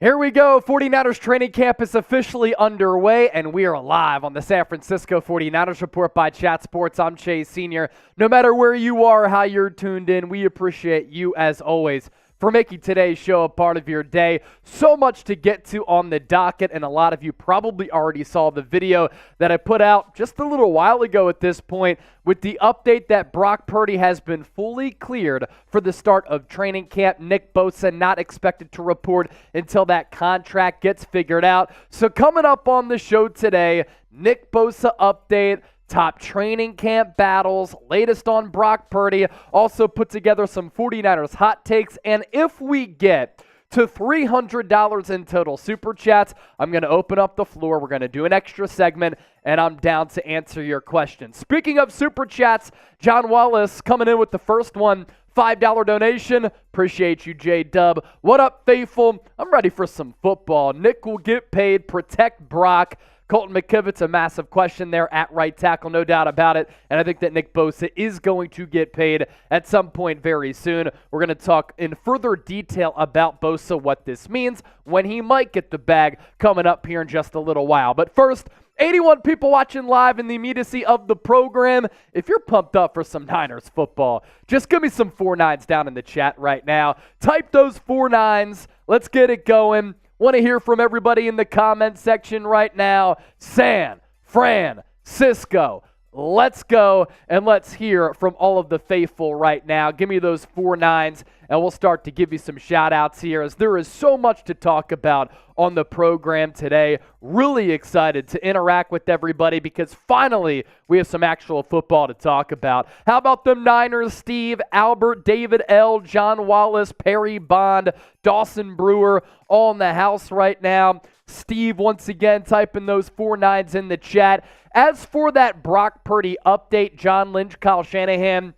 Here we go. 49ers training camp is officially underway, and we are live on the San Francisco 49ers Report by Chat Sports. I'm Chase Sr. No matter where you are, how you're tuned in, we appreciate you, as always, for making today's show a part of your day. So much to get to on the docket, and a lot of you probably already saw the video that I put out just a little while ago at this point with the update that Brock Purdy has been fully cleared for the start of training camp. Nick Bosa not expected to report until that contract gets figured out. So coming up on the show today, Nick Bosa update, top training camp battles, latest on Brock Purdy, also put together some 49ers hot takes, and if we get to $300 in total Super Chats, I'm going to open up the floor. We're going to do an extra segment, and I'm down to answer your questions. Speaking of Super Chats, John Wallace coming in with the first one, $5 donation. Appreciate you, J-Dub. What up, faithful? I'm ready for some football. Nick will get paid. Protect Brock. Colton McKivitt's a massive question there at right tackle, no doubt about it. And I think that Nick Bosa is going to get paid at some point very soon. We're going to talk in further detail about Bosa, what this means, when he might get the bag, coming up here in just a little while. But first, 81 people watching live in the immediacy of the program. If you're pumped up for some Niners football, just give me some 4-9s down in the chat right now. Type those 4-9s. Let's get it going. Want to hear from everybody in the comment section right now. San Francisco. Let's go, and let's hear from all of the faithful right now. Give me those 4-9s, and we'll start to give you some shout-outs here, as there is so much to talk about on the program today. Really excited to interact with everybody because finally we have some actual football to talk about. How about them Niners? Steve, Albert, David L., John Wallace, Perry Bond, Dawson Brewer, all in the house right now. Steve, once again, typing those 4-9s in the chat. As for that Brock Purdy update, John Lynch, Kyle Shanahan,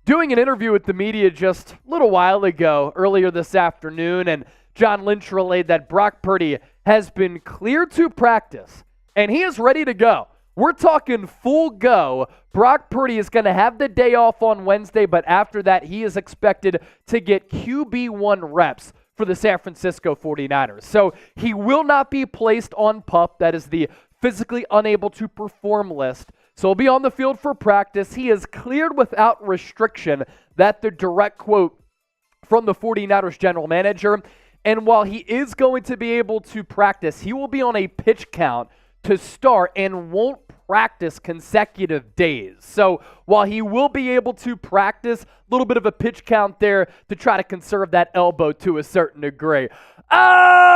doing an interview with the media just a little while ago, earlier this afternoon, and John Lynch relayed that Brock Purdy has been cleared to practice, and he is ready to go. We're talking full go. Brock Purdy is going to have the day off on Wednesday, but after that, he is expected to get QB1 reps for the San Francisco 49ers. So he will not be placed on PUP, that is the physically unable to perform list. So he'll be on the field for practice. He is cleared without restriction. That's the direct quote from the 49ers general manager. And while he is going to be able to practice, he will be on a pitch count to start and won't practice consecutive days. So while he will be able to practice, a little bit of a pitch count there to try to conserve that elbow to a certain degree. Oh!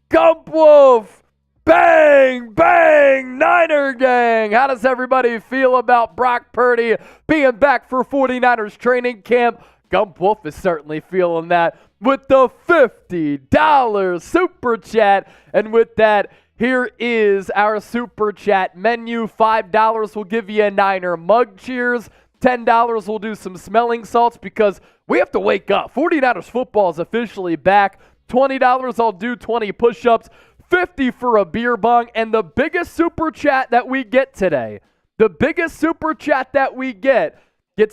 Gump Wolf! Bang! Bang! Niner gang! How does everybody feel about Brock Purdy being back for 49ers training camp? Gump Wolf is certainly feeling that with the $50 Super Chat. And with that, here is our Super Chat menu. $5 will give you a Niner mug cheers. $10 will do some smelling salts because we have to wake up. 49ers football is officially back. $20 I'll do 20 push-ups. $50 for a beer bong. And the biggest Super Chat that we get today, gets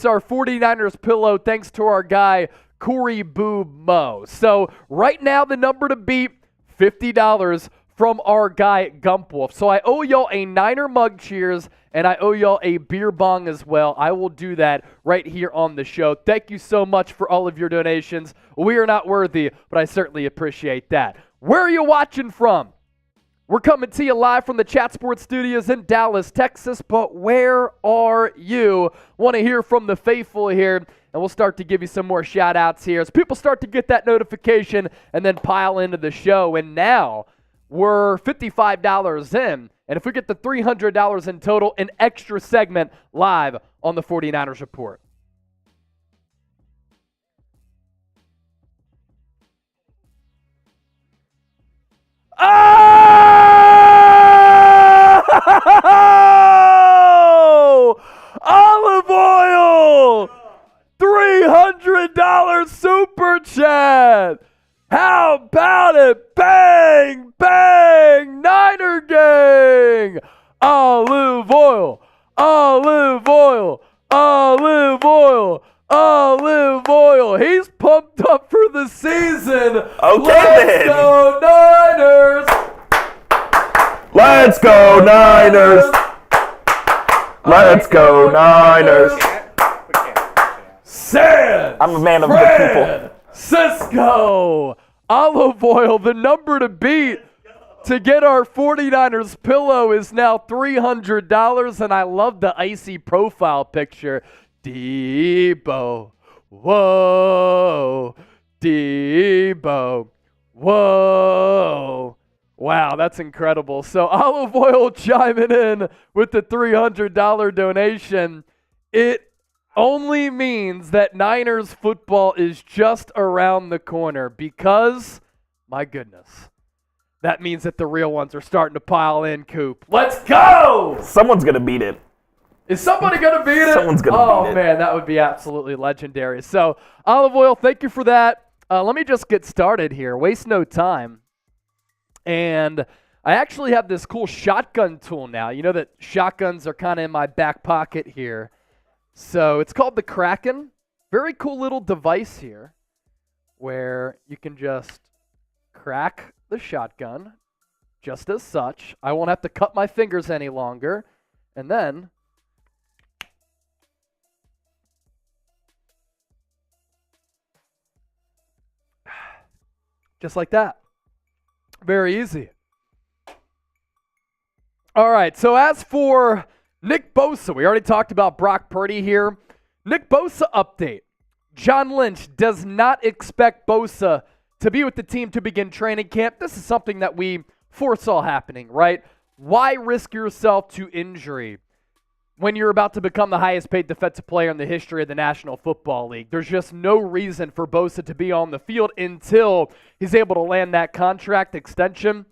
our 49ers pillow thanks to our guy, Corey Boob Mo. So right now the number to beat, $50 from our guy, Gump Wolf. So I owe y'all a Niner mug cheers, and I owe y'all a beer bong as well. I will do that right here on the show. Thank you so much for all of your donations. We are not worthy, but I certainly appreciate that. Where are you watching from? We're coming to you live from the Chat Sports Studios in Dallas, Texas, but where are you? Want to hear from the faithful here, and we'll start to give you some more shout-outs here as people start to get that notification and then pile into the show. And now we're $55 in, and if we get the $300 in total, an extra segment live on the 49ers Report. Oh! Olive oil! $300 Super Chat! How about it? Bang! Bang! Niner gang! Olive oil! Olive oil! Olive oil! Olive oil! He's pumped the season. Okay, Let's go Niners! Let's go Niners! Let's go Niners! San I'm a man of the people. Cisco! Olive oil, the number to beat to get our 49ers pillow is now $300, and I love the icy profile picture. Debo, whoa, Debo, whoa. Wow, that's incredible. So Olive Oil chiming in with the $300 donation. It only means that Niners football is just around the corner because, my goodness, that means that the real ones are starting to pile in, Coop. Let's go! Someone's going to beat it. Is somebody going to beat it? Someone's going to beat it. Oh, man, that would be absolutely legendary. So, Olive Oil, thank you for that. Let me just get started here. Waste no time. And I actually have this cool shotgun tool now. You know that shotguns are kind of in my back pocket here. So it's called the Kraken. Very cool little device here where you can just crack the shotgun just as such. I won't have to cut my fingers any longer. And then just like that. Very easy. All right, so as for Nick Bosa, we already talked about Brock Purdy here. Nick Bosa update. John Lynch does not expect Bosa to be with the team to begin training camp. This is something that we foresaw happening, right? Why risk yourself to injury when you're about to become the highest paid defensive player in the history of the National Football League? There's just no reason for Bosa to be on the field until he's able to land that contract extension.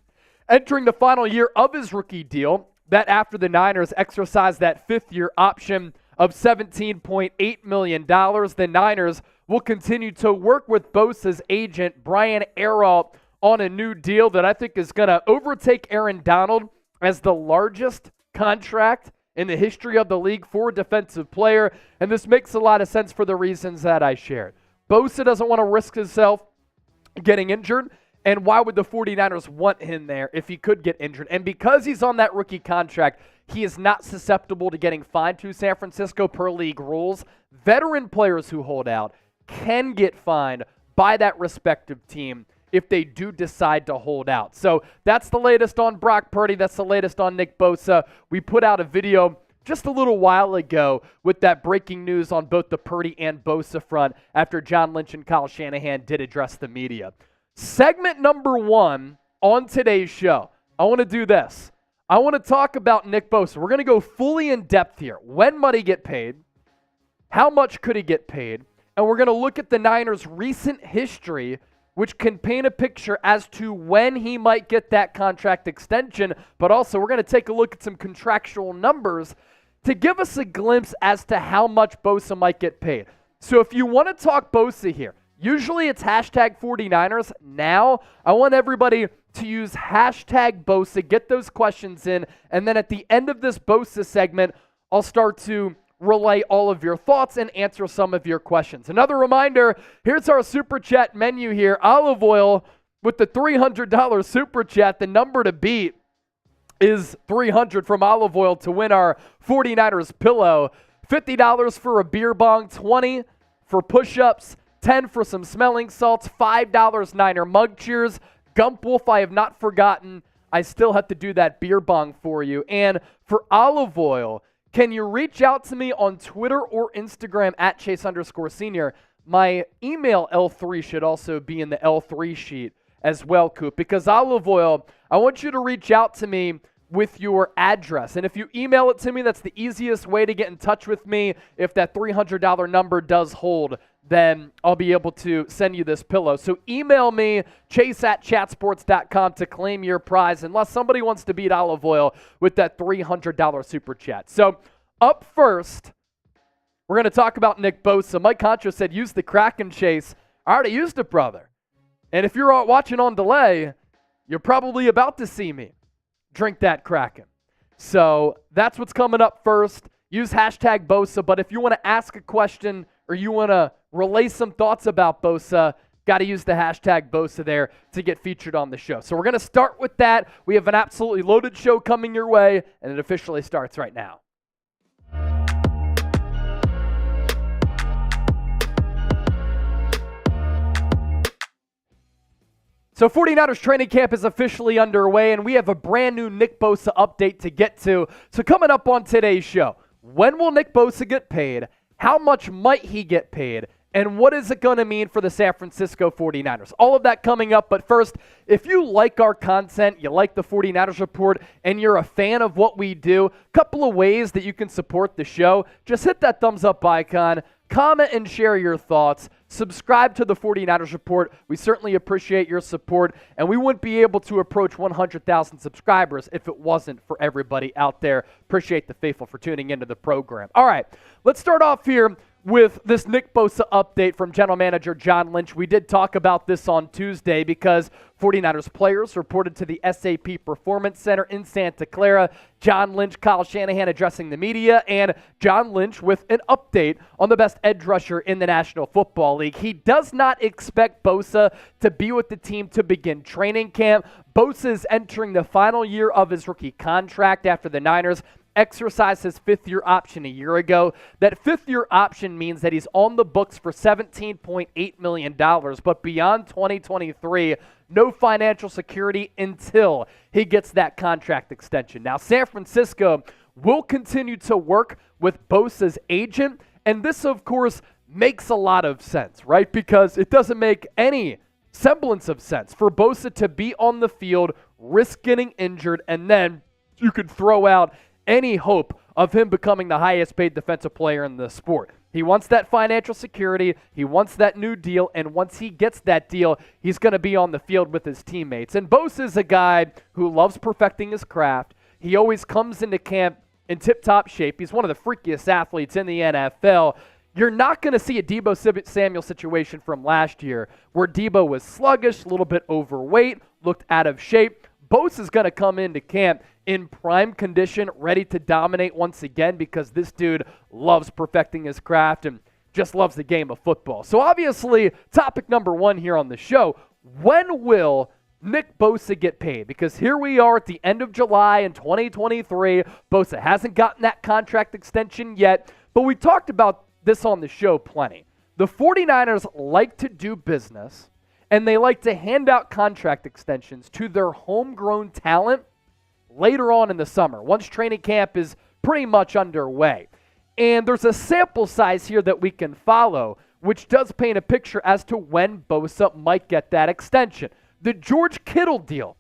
Entering the final year of his rookie deal, that after the Niners exercise that fifth-year option of $17.8 million, the Niners will continue to work with Bosa's agent, Brian Arrow, on a new deal that I think is going to overtake Aaron Donald as the largest contract in the history of the league for a defensive player, and this makes a lot of sense for the reasons that I shared. Bosa doesn't want to risk himself getting injured, and why would the 49ers want him there if he could get injured? And because he's on that rookie contract, he is not susceptible to getting fined to San Francisco per league rules. Veteran players who hold out can get fined by that respective team if they do decide to hold out. So that's the latest on Brock Purdy. That's the latest on Nick Bosa. We put out a video just a little while ago with that breaking news on both the Purdy and Bosa front after John Lynch and Kyle Shanahan did address the media. Segment number 1 on today's show, I want to do this. I want to talk about Nick Bosa. We're going to go fully in depth here. When might he get paid? How much could he get paid? And we're going to look at the Niners' recent history, which can paint a picture as to when he might get that contract extension. But also, we're going to take a look at some contractual numbers to give us a glimpse as to how much Bosa might get paid. So if you want to talk Bosa here, usually it's hashtag 49ers. Now, I want everybody to use hashtag Bosa, get those questions in, and then at the end of this Bosa segment, I'll start to relay all of your thoughts and answer some of your questions. Another reminder, here's our Super Chat menu here. Olive Oil with the $300 Super Chat. The number to beat is $300 from Olive Oil to win our 49ers pillow. $50 for a beer bong, $20 for push-ups, $10 for some smelling salts, $5 Niner mug cheers. Gump Wolf, I have not forgotten. I still have to do that beer bong for you. And for Olive Oil, can you reach out to me on Twitter or Instagram at Chase_Senior? My email L3 should also be in the L3 sheet as well, Coop, because Olive Oil, I want you to reach out to me with your address. And if you email it to me, that's the easiest way to get in touch with me. If that $300 number does hold, then I'll be able to send you this pillow. So email me, chase@chatsports.com to claim your prize, unless somebody wants to beat Olive Oil with that $300 super chat. So up first, we're going to talk about Nick Bosa. Mike Contra said, use the Kraken Chase. I already used it, brother. And if you're watching on delay, you're probably about to see me drink that Kraken. So that's what's coming up first. Use hashtag Bosa. But if you want to ask a question or you want to relay some thoughts about Bosa, got to use the hashtag Bosa there to get featured on the show. So we're going to start with that. We have an absolutely loaded show coming your way, and it officially starts right now. So 49ers training camp is officially underway, and we have a brand new Nick Bosa update to get to. So coming up on today's show, when will Nick Bosa get paid? How much might he get paid? And what is it going to mean for the San Francisco 49ers? All of that coming up, but first, if you like our content, you like the 49ers Report, and you're a fan of what we do, a couple of ways that you can support the show. Just hit that thumbs up icon, comment and share your thoughts, subscribe to the 49ers Report. We certainly appreciate your support, and we wouldn't be able to approach 100,000 subscribers if it wasn't for everybody out there. Appreciate the faithful for tuning into the program. All right, let's start off here with this Nick Bosa update from General Manager John Lynch. We did talk about this on Tuesday because 49ers players reported to the SAP Performance Center in Santa Clara. John Lynch, Kyle Shanahan addressing the media, and John Lynch with an update on the best edge rusher in the National Football League. He does not expect Bosa to be with the team to begin training camp. Bosa is entering the final year of his rookie contract after the Niners exercised his fifth-year option a year ago. That fifth-year option means that he's on the books for $17.8 million, but beyond 2023, no financial security until he gets that contract extension. Now, San Francisco will continue to work with Bosa's agent, and this, of course, makes a lot of sense, right? Because it doesn't make any semblance of sense for Bosa to be on the field, risk getting injured, and then you could throw out any hope of him becoming the highest paid defensive player in the sport. He wants that financial security. He wants that new deal. And once he gets that deal, he's going to be on the field with his teammates. And Bosa is a guy who loves perfecting his craft. He always comes into camp in tip-top shape. He's one of the freakiest athletes in the NFL. You're not going to see a Deebo Samuel situation from last year where Deebo was sluggish, a little bit overweight, looked out of shape. Bosa's going to come into camp in prime condition, ready to dominate once again because this dude loves perfecting his craft and just loves the game of football. So obviously, topic number one here on the show, when will Nick Bosa get paid? Because here we are at the end of July in 2023. Bosa hasn't gotten that contract extension yet, but we talked about this on the show plenty. The 49ers like to do business, and they like to hand out contract extensions to their homegrown talent later on in the summer, once training camp is pretty much underway. And there's a sample size here that we can follow, which does paint a picture as to when Bosa might get that extension. The George Kittle deal,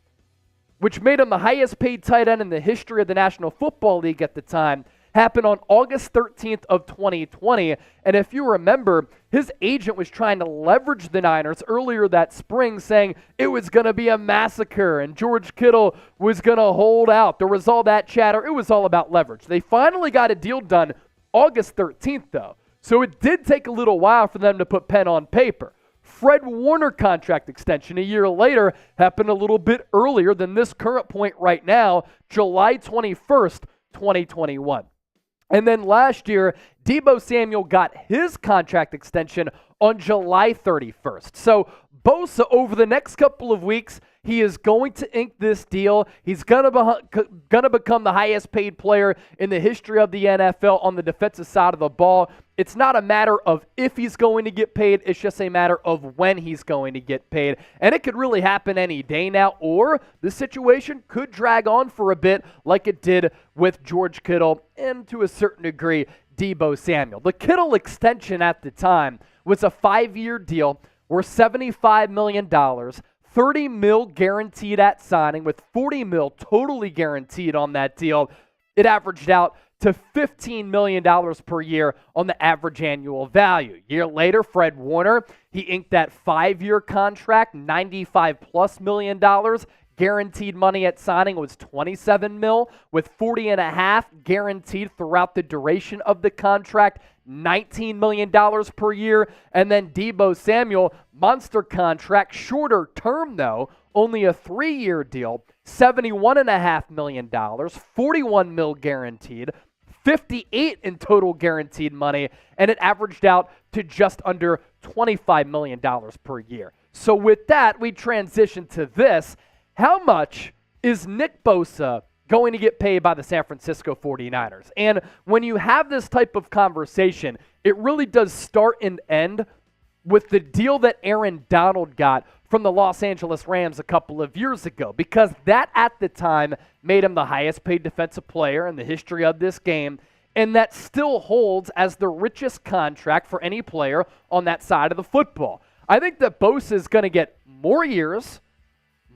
which made him the highest paid tight end in the history of the National Football League at the time, happened on August 13th of 2020. And if you remember, his agent was trying to leverage the Niners earlier that spring, saying it was going to be a massacre and George Kittle was going to hold out. There was all that chatter. It was all about leverage. They finally got a deal done August 13th, though. So it did take a little while for them to put pen on paper. Fred Warner contract extension a year later happened a little bit earlier than this current point right now, July 21st, 2021. And then last year, Deebo Samuel got his contract extension on July 31st. So Bosa, over the next couple of weeks, he is going to ink this deal. He's going to become the highest paid player in the history of the NFL on the defensive side of the ball. It's not a matter of if he's going to get paid. It's just a matter of when he's going to get paid. And it could really happen any day now, or this situation could drag on for a bit like it did with George Kittle and, to a certain degree, Deebo Samuel. The Kittle extension at the time was a 5-year deal worth $75 million, $30 million guaranteed at signing, with $40 million totally guaranteed on that deal. It averaged out to $15 million per year on the average annual value. A year later, Fred Warner, he inked that 5-year contract, $95+ million. Guaranteed money at signing was $27 million, with $40.5 guaranteed throughout the duration of the contract, $19 million per year. And then Deebo Samuel, monster contract, shorter term though, only a 3-year deal, $71.5 million, $41 million guaranteed, $58 in total guaranteed money, and it averaged out to just under $25 million per year. So with that, we transition to this. How much is Nick Bosa going to get paid by the San Francisco 49ers? And when you have this type of conversation, it really does start and end with the deal that Aaron Donald got from the Los Angeles Rams a couple of years ago, because that at the time made him the highest paid defensive player in the history of this game, and that still holds as the richest contract for any player on that side of the football. I think that Bosa is going to get more years,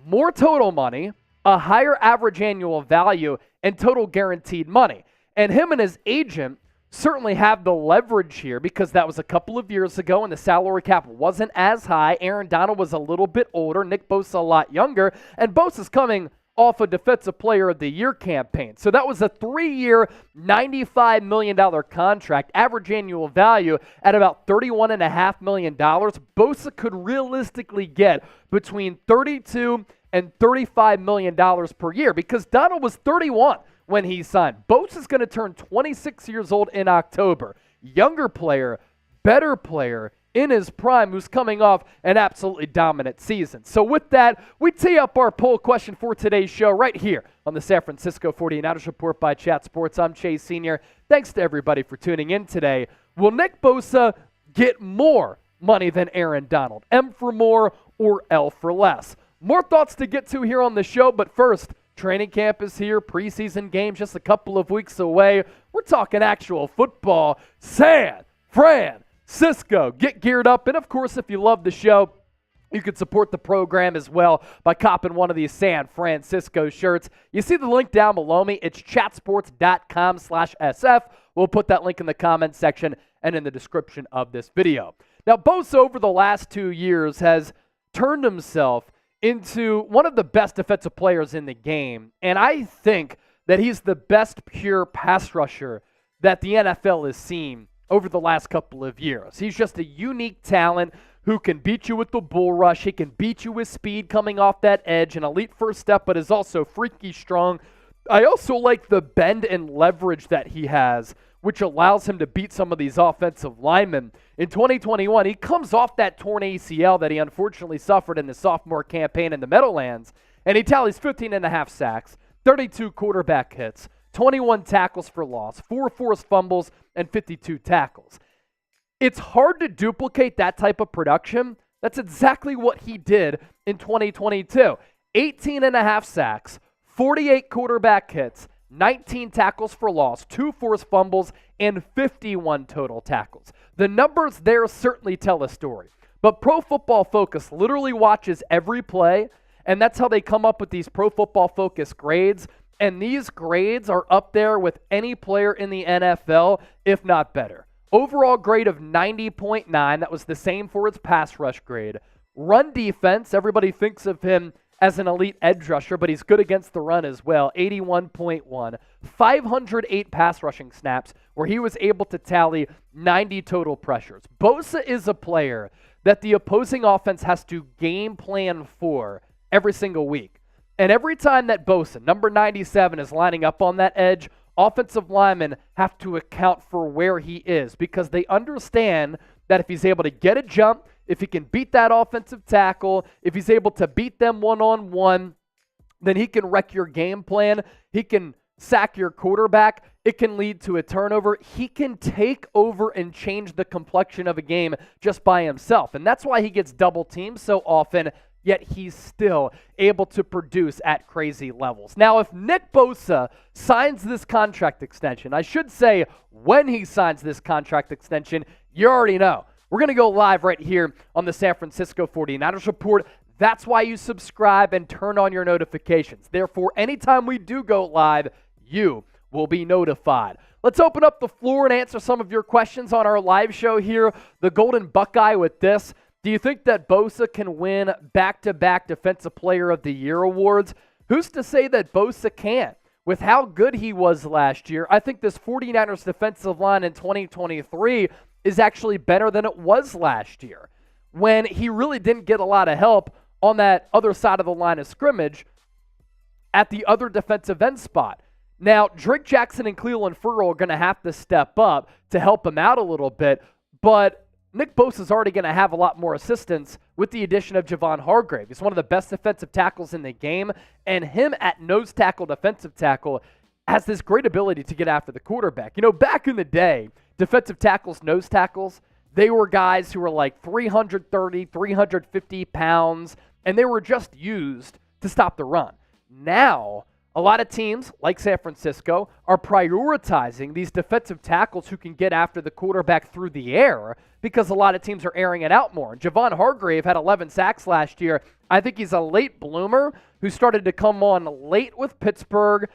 more total money, a higher average annual value, and total guaranteed money. And him and his agent certainly have the leverage here, because that was a couple of years ago and the salary cap wasn't as high. Aaron Donald was a little bit older, Nick Bosa a lot younger, and Bosa's coming off a Defensive Player of the Year campaign. So that was a 3-year, $95 million contract, average annual value at about $31.5 million. Bosa could realistically get between $32 and $35 million per year, because Donald was 31 when he signed. Bosa's going to turn 26 years old in October. Younger player, better player in his prime, who's coming off an absolutely dominant season. So with that, we tee up our poll question for today's show right here on the San Francisco 49ers Report by Chat Sports. I'm Chase Sr. Thanks to everybody for tuning in today. Will Nick Bosa get more money than Aaron Donald? M for more or L for less? More thoughts to get to here on the show, but first, training camp is here, preseason games just a couple of weeks away. We're talking actual football. San Francisco, get geared up. And of course, if you love the show, you can support the program as well by copping one of these San Francisco shirts. You see the link down below me. It's chatsports.com/SF. We'll put that link in the comments section and in the description of this video. Now, Bosa over the last 2 years has turned himself into one of the best defensive players in the game. And I think that he's the best pure pass rusher that the NFL has seen over the last couple of years. He's just a unique talent who can beat you with the bull rush. He can beat you with speed coming off that edge, an elite first step, but is also freaky strong. I also like the bend and leverage that he has, which allows him to beat some of these offensive linemen. In 2021, he comes off that torn ACL that he unfortunately suffered in the sophomore campaign in the Meadowlands, and he tallies 15.5 sacks, 32 quarterback hits, 21 tackles for loss, 4 forced fumbles, and 52 tackles. It's hard to duplicate that type of production. That's exactly what he did in 2022. 18.5 sacks, 48 quarterback hits, 19 tackles for loss, 2 forced fumbles, and 51 total tackles. The numbers there certainly tell a story. But Pro Football Focus literally watches every play, and that's how they come up with these Pro Football Focus grades. And these grades are up there with any player in the NFL, if not better. Overall grade of 90.9. That was the same for his pass rush grade. Run defense, everybody thinks of him as an elite edge rusher, but he's good against the run as well, 81.1. 508 pass rushing snaps, where he was able to tally 90 total pressures. Bosa is a player that the opposing offense has to game plan for every single week. And every time that Bosa, number 97, is lining up on that edge, offensive linemen have to account for where he is, because they understand that if he's able to get a jump, if he can beat that offensive tackle, if he's able to beat them one-on-one, then he can wreck your game plan. He can sack your quarterback. It can lead to a turnover. He can take over and change the complexion of a game just by himself. And that's why he gets double teamed so often, yet he's still able to produce at crazy levels. Now, if Nick Bosa signs this contract extension, I should say when he signs this contract extension, you already know. We're going to go live right here on the San Francisco 49ers Report. That's why you subscribe and turn on your notifications. Therefore, anytime we do go live, you will be notified. Let's open up the floor and answer some of your questions on our live show here. The Golden Buckeye with this. Do you think that Bosa can win back-to-back Defensive Player of the Year awards? Who's to say that Bosa can't? With how good he was last year, I think this 49ers defensive line in 2023 is actually better than it was last year, when he really didn't get a lot of help on that other side of the line of scrimmage at the other defensive end spot. Now, Drake Jackson and Cleveland Ferrell are going to have to step up to help him out a little bit, but Nick Bosa is already going to have a lot more assistance with the addition of Javon Hargrave. He's one of the best defensive tackles in the game, and him at nose tackle, defensive tackle, has this great ability to get after the quarterback. You know, back in the day, defensive tackles, nose tackles, they were guys who were like 330, 350 pounds, and they were just used to stop the run. Now, a lot of teams, like San Francisco, are prioritizing these defensive tackles who can get after the quarterback through the air because a lot of teams are airing it out more. And Javon Hargrave had 11 sacks last year. I think he's a late bloomer who started to come on late with Pittsburgh,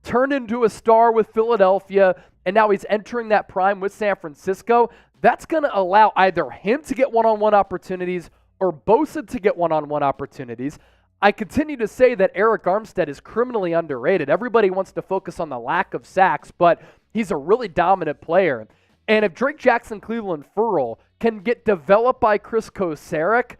turned into a star with Philadelphia, and now he's entering that prime with San Francisco. That's going to allow either him to get one-on-one opportunities or Bosa to get one-on-one opportunities. I continue to say that Eric Armstead is criminally underrated. Everybody wants to focus on the lack of sacks, but he's a really dominant player. And if Drake Jackson, Cleveland Ferrell can get developed by Chris Kocurek,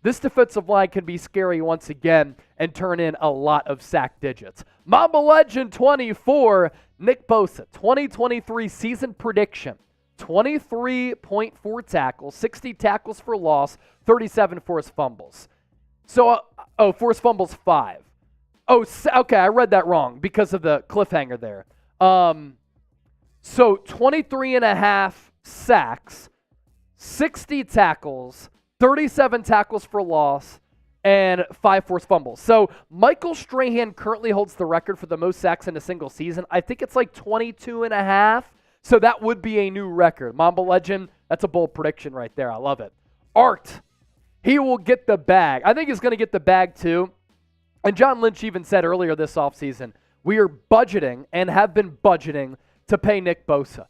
this defensive line can be scary once again and turn in a lot of sack digits. Mamba Legend 24, Nick Bosa, 2023 season prediction. 23.4 tackles, 60 tackles for loss, 37 forced fumbles. So, forced fumbles 5. Okay, I read that wrong because of the cliffhanger there. So 23.5 sacks, 60 tackles, 37 tackles for loss, and 5 forced fumbles. So Michael Strahan currently holds the record for the most sacks in a single season. I think it's like 22.5. So that would be a new record. Mamba Legend, that's a bold prediction right there. I love it. Art, he will get the bag. I think he's going to get the bag too. And John Lynch even said earlier this offseason, we are budgeting and have been budgeting to pay Nick Bosa.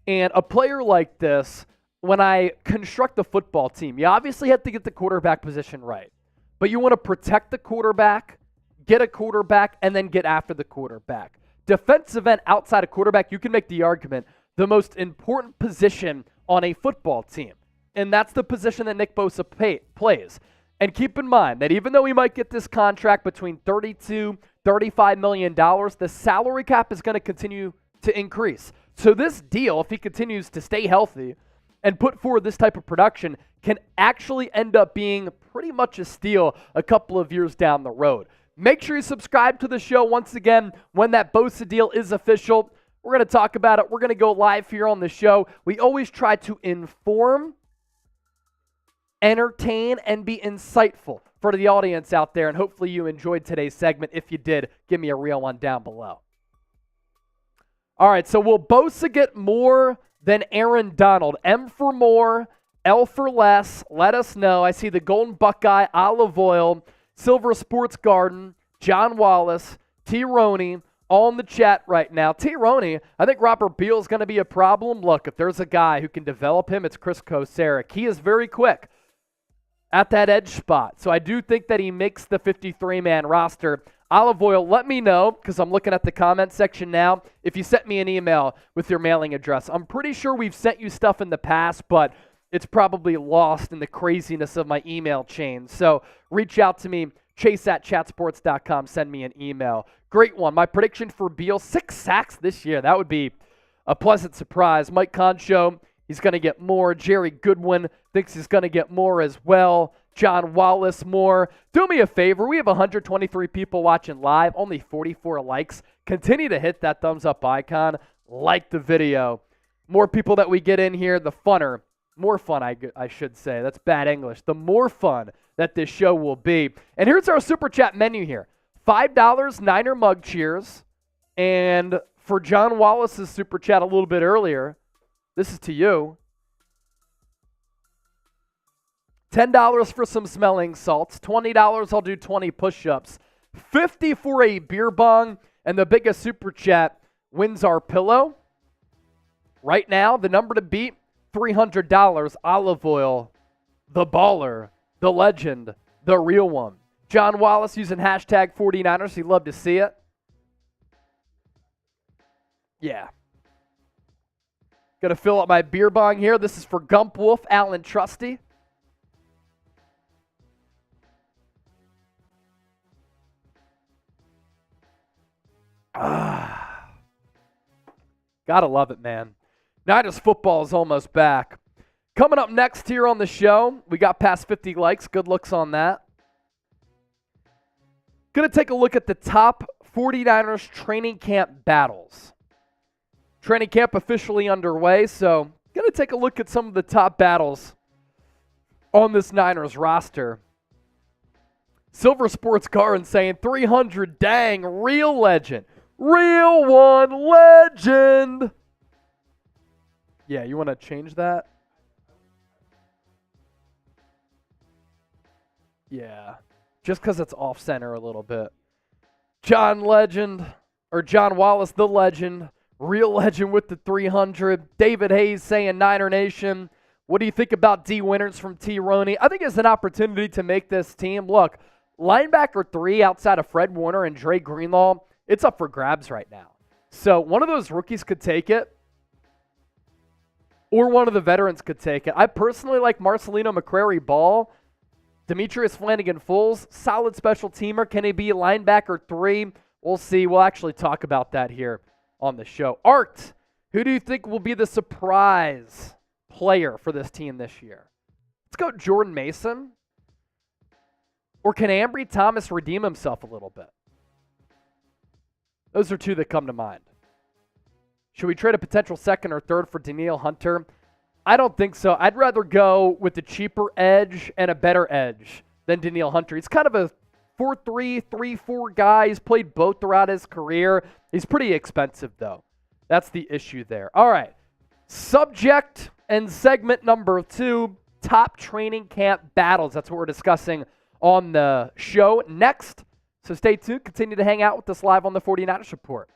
And a player like this, when I construct the football team, you obviously have to get the quarterback position right. But you want to protect the quarterback, get a quarterback, and then get after the quarterback. Defensive end outside of quarterback, you can make the argument, the most important position on a football team. And that's the position that Nick Bosa plays. And keep in mind that even though he might get this contract between $32, $35 million, the salary cap is going to continue to increase. So this deal, if he continues to stay healthy and put forward this type of production, can actually end up being pretty much a steal a couple of years down the road. Make sure you subscribe to the show once again when that Bosa deal is official. We're going to talk about it. We're going to go live here on the show. We always try to inform, entertain, and be insightful for the audience out there. And hopefully you enjoyed today's segment. If you did, give me a real one down below. All right, so will Bosa get more than Aaron Donald? M for more, L for less. Let us know. I see the Golden Buckeye, Olive Oil, Silver Sports Garden, John Wallace, T. Roney, all in the chat right now. T. Roney, I think Robert Beal is going to be a problem. Look, if there's a guy who can develop him, it's Chris Kocurek. He is very quick at that edge spot. So I do think that he makes the 53-man roster. Olive Oil, let me know, because I'm looking at the comment section now, if you sent me an email with your mailing address. I'm pretty sure we've sent you stuff in the past, but it's probably lost in the craziness of my email chain. So reach out to me, chase@chatsports.com. Send me an email. Great one. My prediction for Beal, 6 sacks this year. That would be a pleasant surprise. Mike Concho, he's going to get more. Jerry Goodwin thinks he's going to get more as well. John Wallace, more. Do me a favor. We have 123 people watching live, only 44 likes. Continue to hit that thumbs up icon. Like the video. More people that we get in here, the funner. More fun, I should say. That's bad English. The more fun that this show will be. And here's our Super Chat menu here. $5 Niner mug cheers. And for John Wallace's Super Chat a little bit earlier, this is to you. $10 for some smelling salts. $20, I'll do 20 push-ups. $50 for a beer bong. And the biggest Super Chat wins our pillow. Right now, the number to beat, $300. Olive Oil, the baller, the legend, the real one. John Wallace using hashtag 49ers. He'd love to see it. Yeah. Gonna fill up my beer bong here. This is for Gump Wolf, Alan Trusty. Gotta love it, man. Niners football is almost back. Coming up next here on the show, we got past 50 likes. Good looks on that. Going to take a look at the top 49ers training camp battles. Training camp officially underway, so going to take a look at some of the top battles on this Niners roster. Silver Sports Garden saying 300, dang, real legend. Real one, legend. Yeah, you want to change that? Yeah, just because it's off-center a little bit. John Wallace, the legend. Real legend with the 300. David Hayes saying Niner Nation. What do you think about D. Winters from T. Roney? I think it's an opportunity to make this team. Look, linebacker 3 outside of Fred Warner and Dre Greenlaw, it's up for grabs right now. So one of those rookies could take it, or one of the veterans could take it. I personally like Marcelino McCrary-Ball. Demetrius Flanagan-Fulls, solid special teamer. Can he be a linebacker 3? We'll see. We'll actually talk about that here on the show. Art, who do you think will be the surprise player for this team this year? Let's go Jordan Mason. Or can Ambry Thomas redeem himself a little bit? Those are two that come to mind. Should we trade a potential second or third for Danielle Hunter? I don't think so. I'd rather go with the cheaper edge and a better edge than Danielle Hunter. He's kind of a 4-3, 3-4 guy. He's played both throughout his career. He's pretty expensive, though. That's the issue there. All right. Subject and segment number 2, top training camp battles. That's what we're discussing on the show next. So stay tuned. Continue to hang out with us live on the 49ers Report.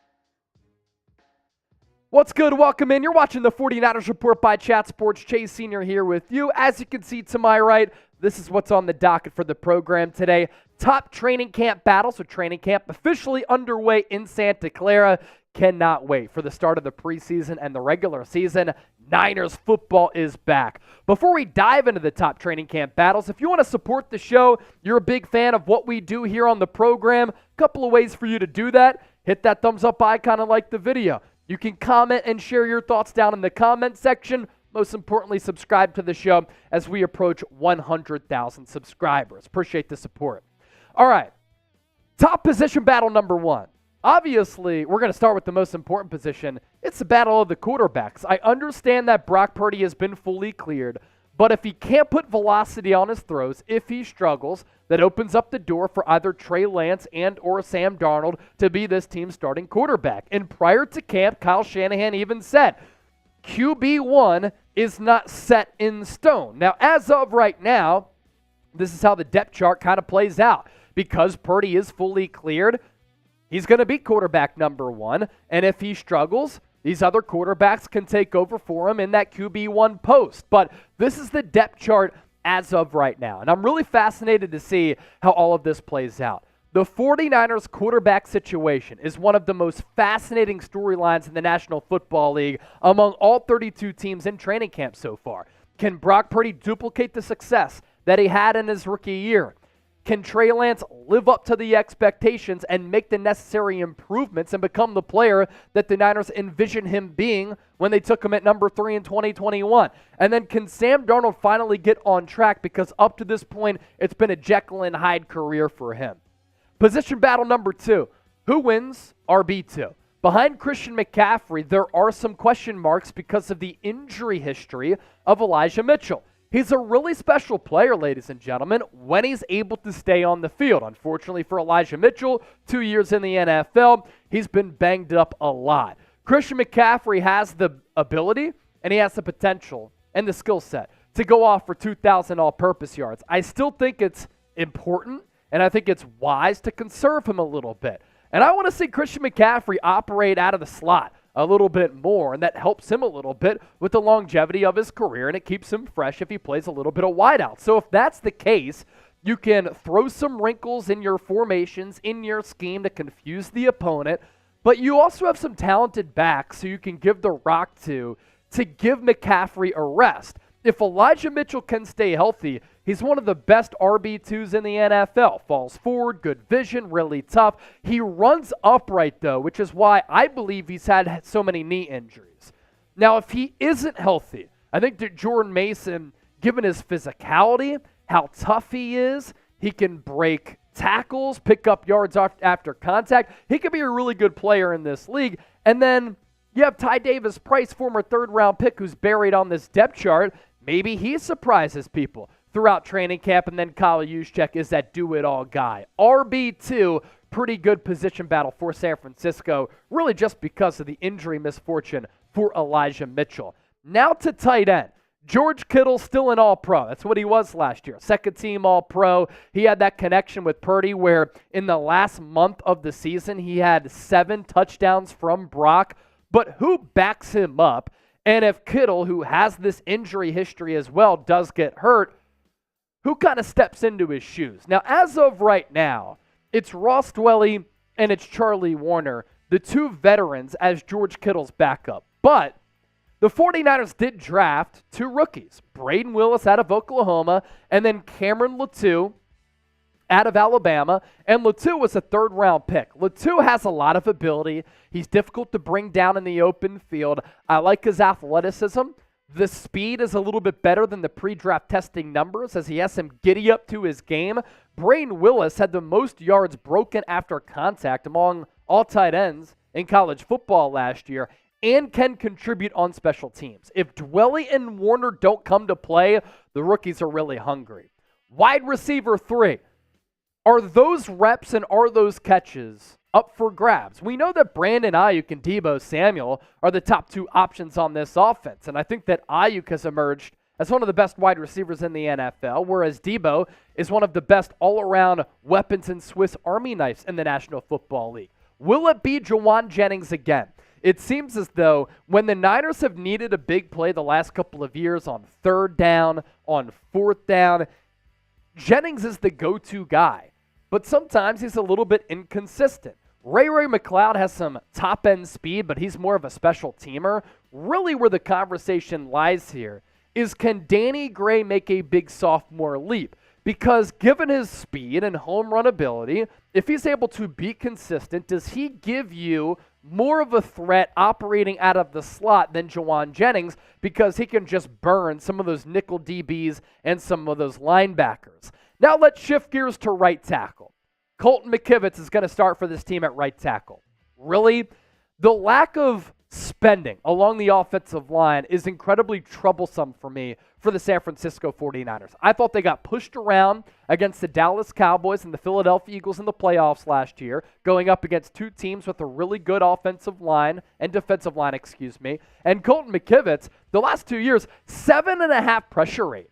What's good? Welcome in. You're watching the 49ers Report by Chat Sports. Chase Sr. here with you. As you can see to my right, this is what's on the docket for the program today. Top training camp battles. So training camp officially underway in Santa Clara. Cannot wait for the start of the preseason and the regular season. Niners football is back. Before we dive into the top training camp battles, if you want to support the show, you're a big fan of what we do here on the program, a couple of ways for you to do that. Hit that thumbs up icon and like the video. You can comment and share your thoughts down in the comment section. Most importantly, subscribe to the show as we approach 100,000 subscribers. Appreciate the support. All right, top position battle number 1. Obviously, we're going to start with the most important position. It's the battle of the quarterbacks. I understand that Brock Purdy has been fully cleared, but if he can't put velocity on his throws, if he struggles, that opens up the door for either Trey Lance and or Sam Darnold to be this team's starting quarterback. And prior to camp, Kyle Shanahan even said, QB1 is not set in stone. Now, as of right now, this is how the depth chart kind of plays out. Because Purdy is fully cleared, he's going to be quarterback number 1. And if he struggles, these other quarterbacks can take over for him in that QB1 post. But this is the depth chart as of right now. And I'm really fascinated to see how all of this plays out. The 49ers quarterback situation is one of the most fascinating storylines in the National Football League among all 32 teams in training camp so far. Can Brock Purdy duplicate the success that he had in his rookie year? Can Trey Lance live up to the expectations and make the necessary improvements and become the player that the Niners envisioned him being when they took him at number 3 in 2021? And then can Sam Darnold finally get on track, because up to this point, it's been a Jekyll and Hyde career for him. Position battle number 2. Who wins RB2? Behind Christian McCaffrey, there are some question marks because of the injury history of Elijah Mitchell. He's a really special player, ladies and gentlemen, when he's able to stay on the field. Unfortunately for Elijah Mitchell, 2 years in the NFL, he's been banged up a lot. Christian McCaffrey has the ability, and he has the potential and the skill set to go off for 2,000 all-purpose yards. I still think it's important, and I think it's wise to conserve him a little bit. And I want to see Christian McCaffrey operate out of the slot a little bit more, and that helps him a little bit with the longevity of his career, and it keeps him fresh if he plays a little bit of wideout. So if that's the case, you can throw some wrinkles in your formations, in your scheme to confuse the opponent, but you also have some talented backs who you can give the rock to give McCaffrey a rest. If Elijah Mitchell can stay healthy, he's one of the best RB2s in the NFL. Falls forward, good vision, really tough. He runs upright, though, which is why I believe he's had so many knee injuries. Now, if he isn't healthy, I think that Jordan Mason, given his physicality, how tough he is, he can break tackles, pick up yards after contact. He could be a really good player in this league. And then you have Ty Davis Price, former third-round pick, who's buried on this depth chart. Maybe he surprises people throughout training camp. And then Kyle Juszczyk is that do-it-all guy. RB2, pretty good position battle for San Francisco, really just because of the injury misfortune for Elijah Mitchell. Now to tight end. George Kittle still an all-pro. That's what he was last year. Second-team all-pro. He had that connection with Purdy where in the last month of the season he had 7 touchdowns from Brock. But who backs him up? And if Kittle, who has this injury history as well, does get hurt, who kind of steps into his shoes? Now, as of right now, it's Ross Dwelley and it's Charlie Warner, the 2 veterans as George Kittle's backup. But the 49ers did draft 2 rookies, Braden Willis out of Oklahoma and then Cameron Latou out of Alabama. And Latou was a 3rd-round pick. Latou has a lot of ability. He's difficult to bring down in the open field. I like his athleticism. The speed is a little bit better than the pre-draft testing numbers as he has some giddy up to his game. Braden Willis had the most yards broken after contact among all tight ends in college football last year and can contribute on special teams. If Dwelley and Warner don't come to play, the rookies are really hungry. Wide receiver 3. Are those reps and are those catches up for grabs? We know that Brandon Ayuk and Deebo Samuel are the top 2 options on this offense, and I think that Ayuk has emerged as one of the best wide receivers in the NFL, whereas Deebo is one of the best all-around weapons and Swiss Army knives in the National Football League. Will it be Juwan Jennings again? It seems as though when the Niners have needed a big play the last couple of years on 3rd down, on 4th down, Jennings is the go-to guy. But sometimes he's a little bit inconsistent. Ray McCloud has some top-end speed, but he's more of a special teamer. Really where the conversation lies here is, can Danny Gray make a big sophomore leap? Because given his speed and home run ability, if he's able to be consistent, does he give you more of a threat operating out of the slot than Juwan Jennings, because he can just burn some of those nickel DBs and some of those linebackers? Now let's shift gears to right tackle. Colton McKivitz is going to start for this team at right tackle. Really, the lack of spending along the offensive line is incredibly troublesome for me for the San Francisco 49ers. I thought they got pushed around against the Dallas Cowboys and the Philadelphia Eagles in the playoffs last year, going up against 2 teams with a really good offensive line and defensive line, And Colton McKivitz, the last 2 years, 7.5 pressure rate.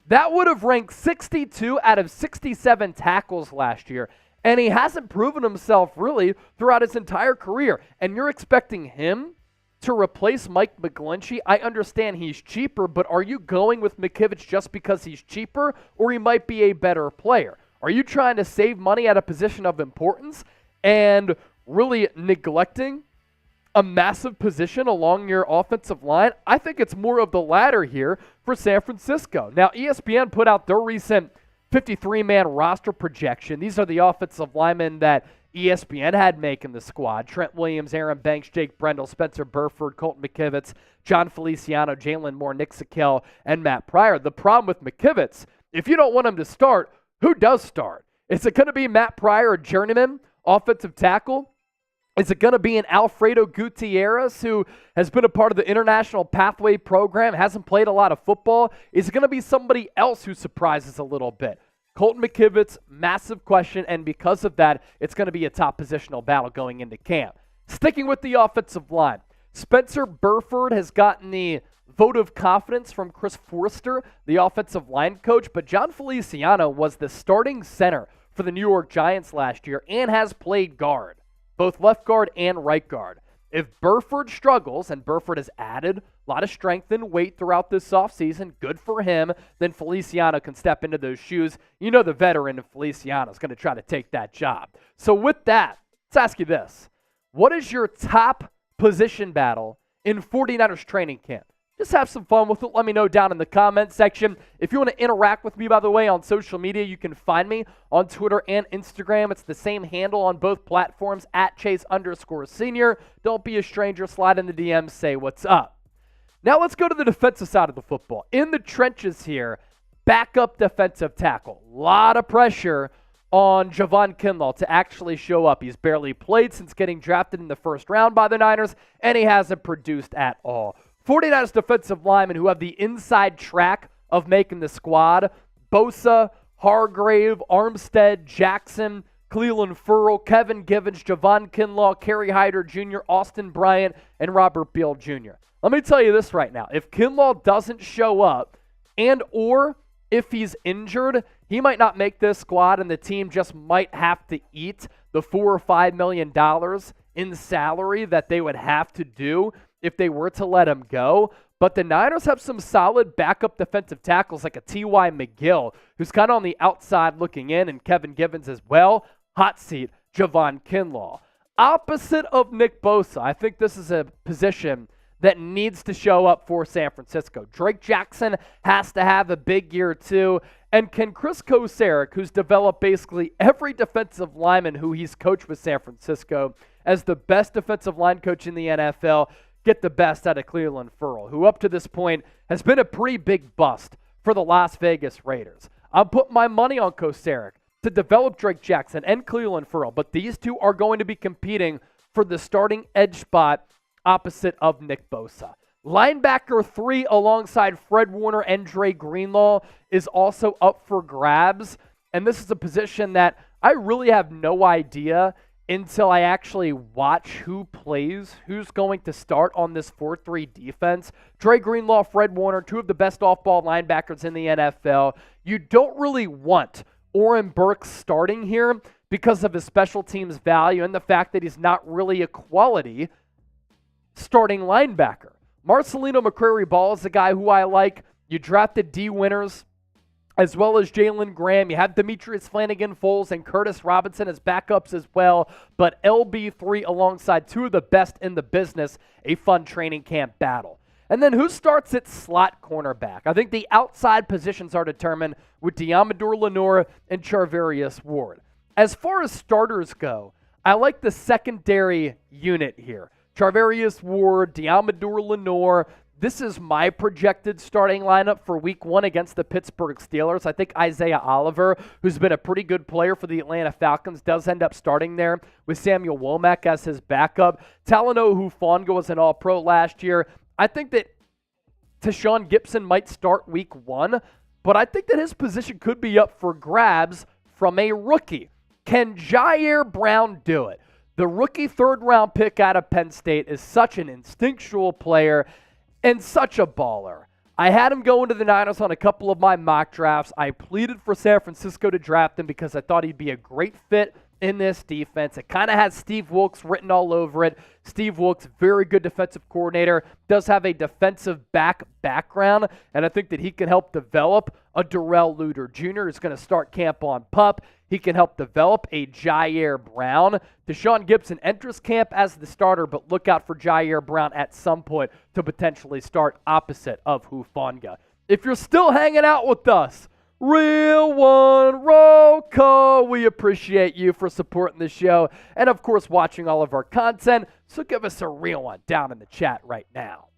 That would have ranked 62 out of 67 tackles last year, and he hasn't proven himself really throughout his entire career. And you're expecting him to replace Mike McGlinchey? I understand he's cheaper, but are you going with McKivitz just because he's cheaper, or he might be a better player? Are you trying to save money at a position of importance and really neglecting a massive position along your offensive line? I think it's more of the latter here for San Francisco. Now, ESPN put out their recent 53-man roster projection. These are the offensive linemen that ESPN had making the squad: Trent Williams, Aaron Banks, Jake Brendel, Spencer Burford, Colton McKivitz, John Feliciano, Jalen Moore, Nick Sakel, and Matt Pryor. The problem with McKivitz, if you don't want him to start, who does start? Is it going to be Matt Pryor, a journeyman offensive tackle? Is it going to be an Alfredo Gutierrez, who has been a part of the International Pathway program, hasn't played a lot of football? Is it going to be somebody else who surprises a little bit? Colton McKivitz, massive question, and because of that, it's going to be a top positional battle going into camp. Sticking with the offensive line, Spencer Burford has gotten the vote of confidence from Chris Forrester, the offensive line coach, but John Feliciano was the starting center for the New York Giants last year and has played guard, both left guard and right guard. If Burford struggles, and Burford has added a lot of strength and weight throughout this offseason, good for him, then Feliciano can step into those shoes. You know the veteran of Feliciano is going to try to take that job. So with that, let's ask you this. What is your top position battle in 49ers training camp? Just have some fun with it. Let me know down in the comments section. If you want to interact with me, by the way, on social media, you can find me on Twitter and Instagram. It's the same handle on both platforms, @Chase_Senior. Don't be a stranger. Slide in the DMs. Say what's up. Now let's go to the defensive side of the football. In the trenches here, backup defensive tackle. A lot of pressure on Javon Kinlaw to actually show up. He's barely played since getting drafted in the first round by the Niners, and he hasn't produced at all. 49ers defensive linemen who have the inside track of making the squad: Bosa, Hargrave, Armstead, Jackson, Cleveland Ferrell, Kevin Givens, Javon Kinlaw, Kerry Hyder Jr., Austin Bryant, and Robert Beal Jr. Let me tell you this right now. If Kinlaw doesn't show up and or if he's injured, he might not make this squad, and the team just might have to eat the $4 or $5 million in salary that they would have to do if they were to let him go. But the Niners have some solid backup defensive tackles like a T.Y. McGill, who's kind of on the outside looking in, and Kevin Givens as well. Hot seat, Javon Kinlaw. Opposite of Nick Bosa, I think this is a position that needs to show up for San Francisco. Drake Jackson has to have a big year too. And can Chris Kocurek, who's developed basically every defensive lineman who he's coached with San Francisco as the best defensive line coach in the NFL, get the best out of Cleveland Ferrell, who up to this point has been a pretty big bust for the Las Vegas Raiders? I'm putting my money on Kocurek to develop Drake Jackson and Cleveland Ferrell, but these two are going to be competing for the starting edge spot opposite of Nick Bosa. Linebacker 3 alongside Fred Warner and Dre Greenlaw is also up for grabs, and this is a position that I really have no idea until I actually watch who plays, who's going to start on this 4-3 defense. Dre Greenlaw, Fred Warner, two of the best off-ball linebackers in the NFL. You don't really want Oren Burks starting here because of his special teams value and the fact that he's not really a quality starting linebacker. Marcelino McCrary-Ball is a guy who I like. You drafted D. Winters as well as Jalen Graham. You have Demetrius Flanagan-Foles and Curtis Robinson as backups as well. But LB3 alongside two of the best in the business, a fun training camp battle. And then who starts at slot cornerback? I think the outside positions are determined with Deommodore Lenoir and Charvarius Ward. As far as starters go, I like the secondary unit here. Charvarius Ward, Deommodore Lenoir. This is my projected starting lineup for week 1 against the Pittsburgh Steelers. I think Isaiah Oliver, who's been a pretty good player for the Atlanta Falcons, does end up starting there with Samuel Womack as his backup. Talanoa Hufanga was an All-Pro last year. I think that Tashawn Gibson might start week 1, but I think that his position could be up for grabs from a rookie. Can Jair Brown do it? The rookie third-round pick out of Penn State is such an instinctual player and such a baller. I had him going to the Niners on a couple of my mock drafts. I pleaded for San Francisco to draft him because I thought he'd be a great fit in this defense. It kind of has Steve Wilkes written all over it. Steve Wilkes, very good defensive coordinator, does have a defensive background, and I think that he can help develop a Darrell Luter Jr. who's going to start camp on PUP. He can help develop a Jair Brown. Deshaun Gibson enters camp as the starter, but look out for Jair Brown at some point to potentially start opposite of Hufanga. If you're still hanging out with us, Real One Roll Call, we appreciate you for supporting the show and, of course, watching all of our content. So give us a real one down in the chat right now.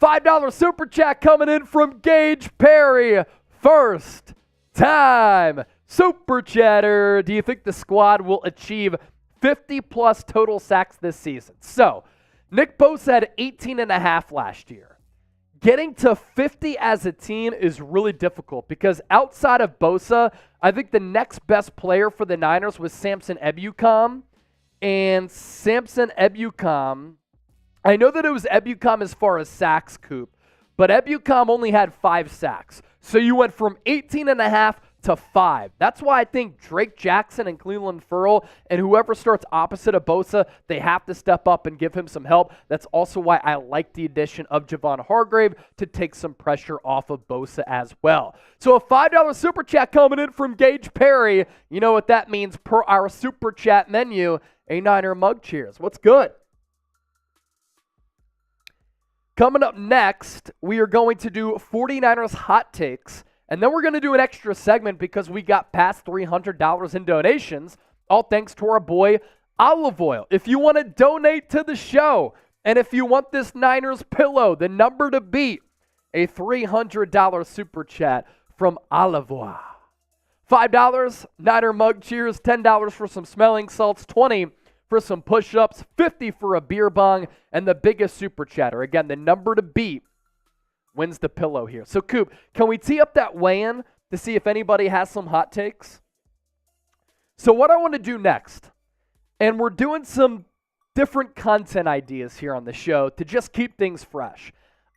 $5 super chat coming in from Gage Perry. First time super chatter. Do you think the squad will achieve 50-plus total sacks this season? So, Nick Bosa had 18.5 last year. Getting to 50 as a team is really difficult because outside of Bosa, I think the next best player for the Niners was Samson Ebukam. And Samson Ebukam, I know that it was Ebukam as far as sacks, Coop, but Ebukam only had 5 sacks. So you went from 18.5 to 5. That's why I think Drake Jackson and Cleveland Ferrell and whoever starts opposite of Bosa, they have to step up and give him some help. That's also why I like the addition of Javon Hargrave to take some pressure off of Bosa as well. So a $5 super chat coming in from Gage Perry. You know what that means per our super chat menu, a Niner mug cheers. What's good? Coming up next, we are going to do 49ers hot takes. And then we're going to do an extra segment because we got past $300 in donations, all thanks to our boy Olive Oil. If you want to donate to the show, And if you want this Niners pillow, the number to beat, a $300 super chat from Olivois. $5, Niner mug cheers, $10 for some smelling salts, $20 for some push-ups, $50 for a beer bong, and the biggest super chatter. Again, the number to beat wins the pillow here. So, Coop, can we tee up that weigh-in to see if anybody has some hot takes? So what I want to do next, and we're doing some different content ideas here on the show to just keep things fresh.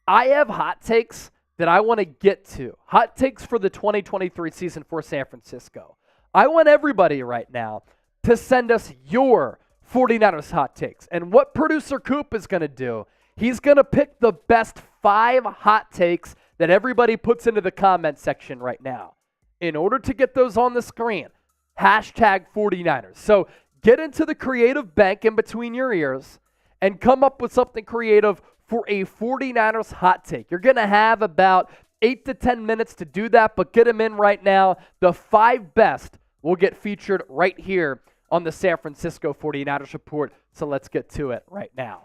I have hot takes that I want to get to. Hot takes for the 2023 season for San Francisco. I want everybody right now to send us your 49ers hot takes. And what producer Coop is going to do, he's going to pick the best 5 hot takes that everybody puts into the comment section right now. In order to get those on the screen, hashtag 49ers. So get into the creative bank in between your ears and come up with something creative for a 49ers hot take. You're going to have about 8 to 10 minutes to do that, but get them in right now. The 5 best will get featured right here on the San Francisco 49ers Report. So let's get to it right now.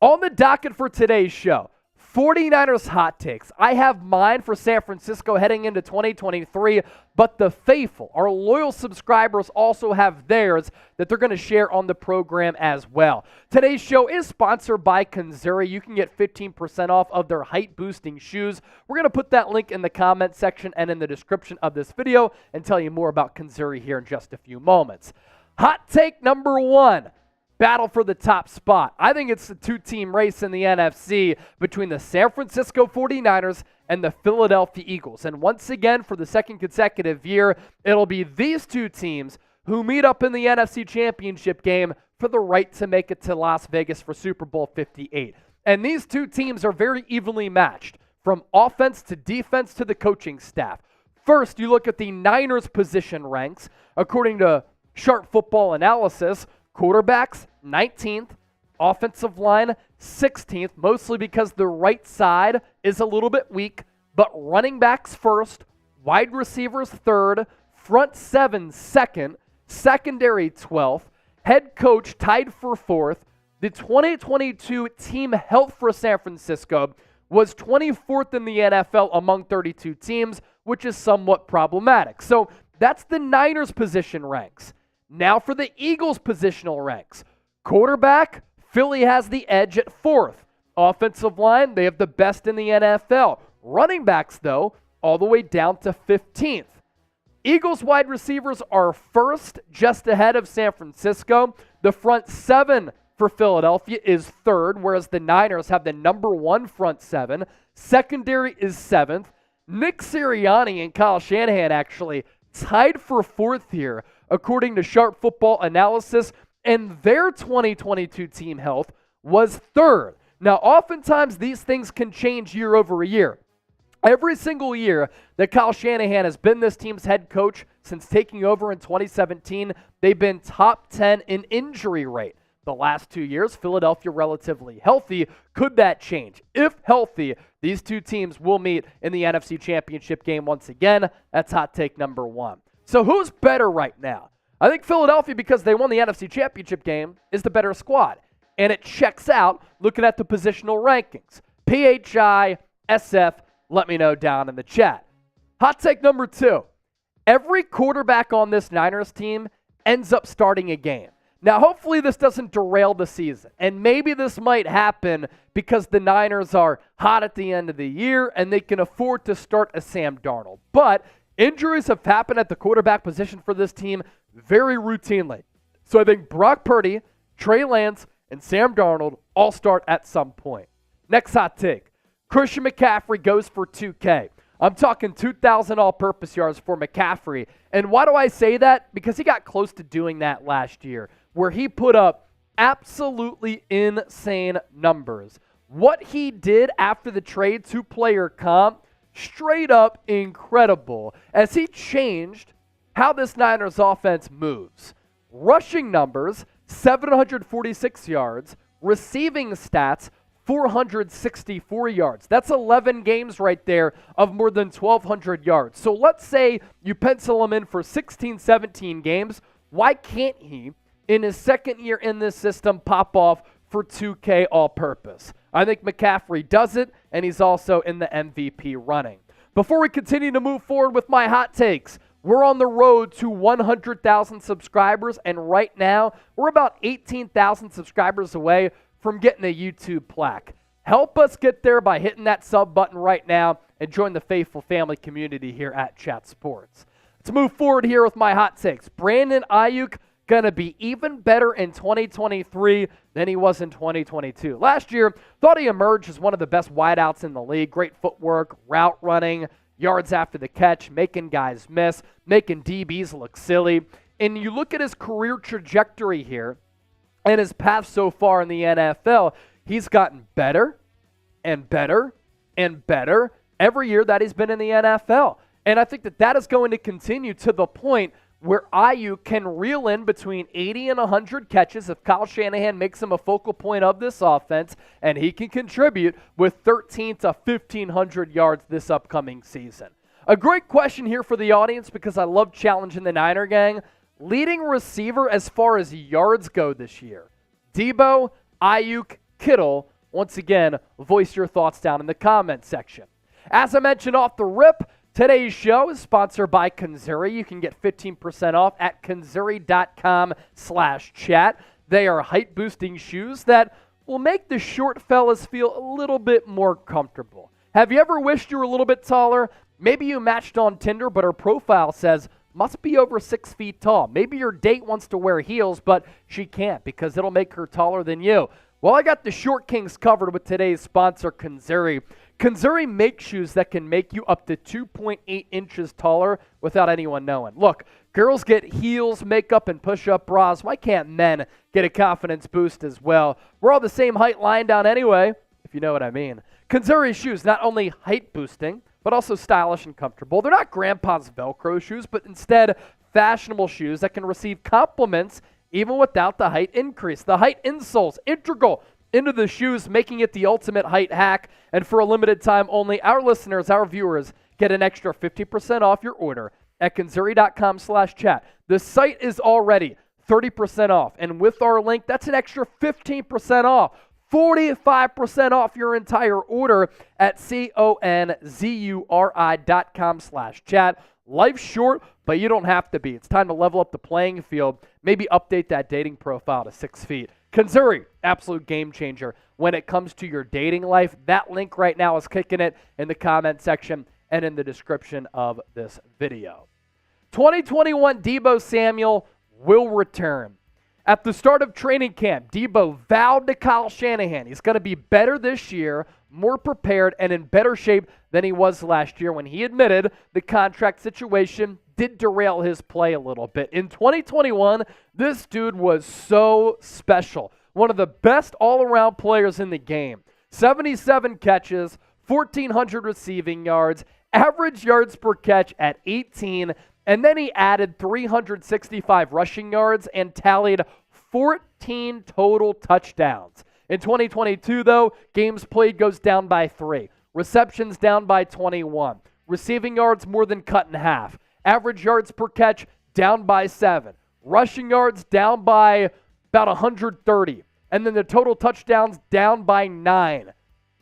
On the docket for today's show, 49ers hot takes. I have mine for San Francisco heading into 2023, but the faithful, our loyal subscribers, also have theirs that they're going to share on the program as well. Today's show is sponsored by Kanzuri. You can get 15% off of their height-boosting shoes. We're going to put that link in the comment section and in the description of this video and tell you more about Kanzuri here in just a few moments. Hot take number 1. Battle for the top spot. I think it's the 2-team race in the NFC between the San Francisco 49ers and the Philadelphia Eagles. And once again, for the second consecutive year, it'll be these 2 teams who meet up in the NFC Championship game for the right to make it to Las Vegas for Super Bowl 58. And these 2 teams are very evenly matched, from offense to defense to the coaching staff. First, you look at the Niners position ranks. According to Sharp Football Analysis, quarterbacks, 19th. Offensive line, 16th, mostly because the right side is a little bit weak. But running backs first, wide receivers third, front 7 second, secondary 12th, head coach tied for 4th. The 2022 team health for San Francisco was 24th in the NFL among 32 teams, which is somewhat problematic. So that's the Niners position ranks. Now for the Eagles positional ranks. Quarterback, Philly has the edge at 4th. Offensive line, they have the best in the NFL. Running backs, though, all the way down to 15th. Eagles wide receivers are first, just ahead of San Francisco. The front 7 for Philadelphia is 3rd, whereas the Niners have the number 1 front 7. Secondary is 7th. Nick Sirianni and Kyle Shanahan actually tied for 4th here, according to Sharp Football Analysis, and their 2022 team health was 3rd. Now, oftentimes these things can change year over year. Every single year that Kyle Shanahan has been this team's head coach since taking over in 2017, they've been top 10 in injury rate. The last 2 years, Philadelphia relatively healthy. Could that change? If healthy, these 2 teams will meet in the NFC Championship game once again. That's hot take number 1. So who's better right now? I think Philadelphia, because they won the NFC Championship game, is the better squad. And it checks out looking at the positional rankings. PHI, SF, let me know down in the chat. Hot take number 2. Every quarterback on this Niners team ends up starting a game. Now, hopefully this doesn't derail the season, and maybe this might happen because the Niners are hot at the end of the year and they can afford to start a Sam Darnold. But injuries have happened at the quarterback position for this team very routinely. So I think Brock Purdy, Trey Lance, and Sam Darnold all start at some point. Next hot take. Christian McCaffrey goes for 2K. I'm talking 2,000 all-purpose yards for McCaffrey. And why do I say that? Because he got close to doing that last year, where he put up absolutely insane numbers. What he did after the trade to player comp, straight up incredible, as he changed how this Niners offense moves. Rushing numbers, 746 yards. Receiving stats, 464 yards. That's 11 games right there of more than 1,200 yards. So let's say you pencil him in for 16, 17 games. Why can't he in his second year in this system pop off for 2K all-purpose. I think McCaffrey does it, and he's also in the MVP running. Before we continue to move forward with my hot takes, we're on the road to 100,000 subscribers, and right now, we're about 18,000 subscribers away from getting a YouTube plaque. Help us get there by hitting that sub button right now and join the faithful family community here at Chat Sports. Let's move forward here with my hot takes. Brandon Ayuk going to be even better in 2023 than he was in 2022. Last year, thought he emerged as one of the best wideouts in the league. Great footwork, route running, yards after the catch, making guys miss, making DBs look silly. And you look at his career trajectory here and his path so far in the NFL, he's gotten better and better and better every year that he's been in the NFL. And I think that that is going to continue to the point where Ayuk can reel in between 80 and 100 catches if Kyle Shanahan makes him a focal point of this offense, and he can contribute with 13 to 1,500 yards this upcoming season. A great question here for the audience because I love challenging the Niner gang. Leading receiver as far as yards go this year. Debo, Ayuk, Kittle. Once again, voice your thoughts down in the comment section. As I mentioned off the rip, today's show is sponsored by Kanzuri. You can get 15% off at kanzuri.com/chat. They are height-boosting shoes that will make the short fellas feel a little bit more comfortable. Have you ever wished you were a little bit taller? Maybe you matched on Tinder, but her profile says, must be over 6 feet tall. Maybe your date wants to wear heels, but she can't because it'll make her taller than you. Well, I got the short kings covered with today's sponsor, Kanzuri. Kanzuri makes shoes that can make you up to 2.8 inches taller without anyone knowing. Look, girls get heels, makeup, and push-up bras. Why can't men get a confidence boost as well? We're all the same height lying down anyway, if you know what I mean. Kanzuri shoes, not only height boosting, but also stylish and comfortable. They're not grandpa's Velcro shoes, but instead fashionable shoes that can receive compliments even without the height increase. The height insole's integral into the shoes, making it the ultimate height hack. And for a limited time only, our listeners, our viewers, get an extra 50% off your order at kanzuri.com/chat. The site is already 30% off. And with our link, that's an extra 15% off. 45% off your entire order at kanzuri.com/chat. Life's short, but you don't have to be. It's time to level up the playing field. Maybe update that dating profile to 6 feet. Kanzuri, absolute game changer when it comes to your dating life. That link right now is kicking it in the comment section and in the description of this video. 2021 Deebo Samuel will return. At the start of training camp, Deebo vowed to Kyle Shanahan he's going to be better this year, more prepared, and in better shape than he was last year when he admitted the contract situation did derail his play a little bit. In 2021, this dude was so special. One of the best all-around players in the game. 77 catches, 1,400 receiving yards, average yards per catch at 18, and then he added 365 rushing yards and tallied 14 total touchdowns. In 2022, though, games played goes down by 3. Receptions down by 21. Receiving yards more than cut in half. Average yards per catch down by 7. Rushing yards down by about 130. And then the total touchdowns down by 9.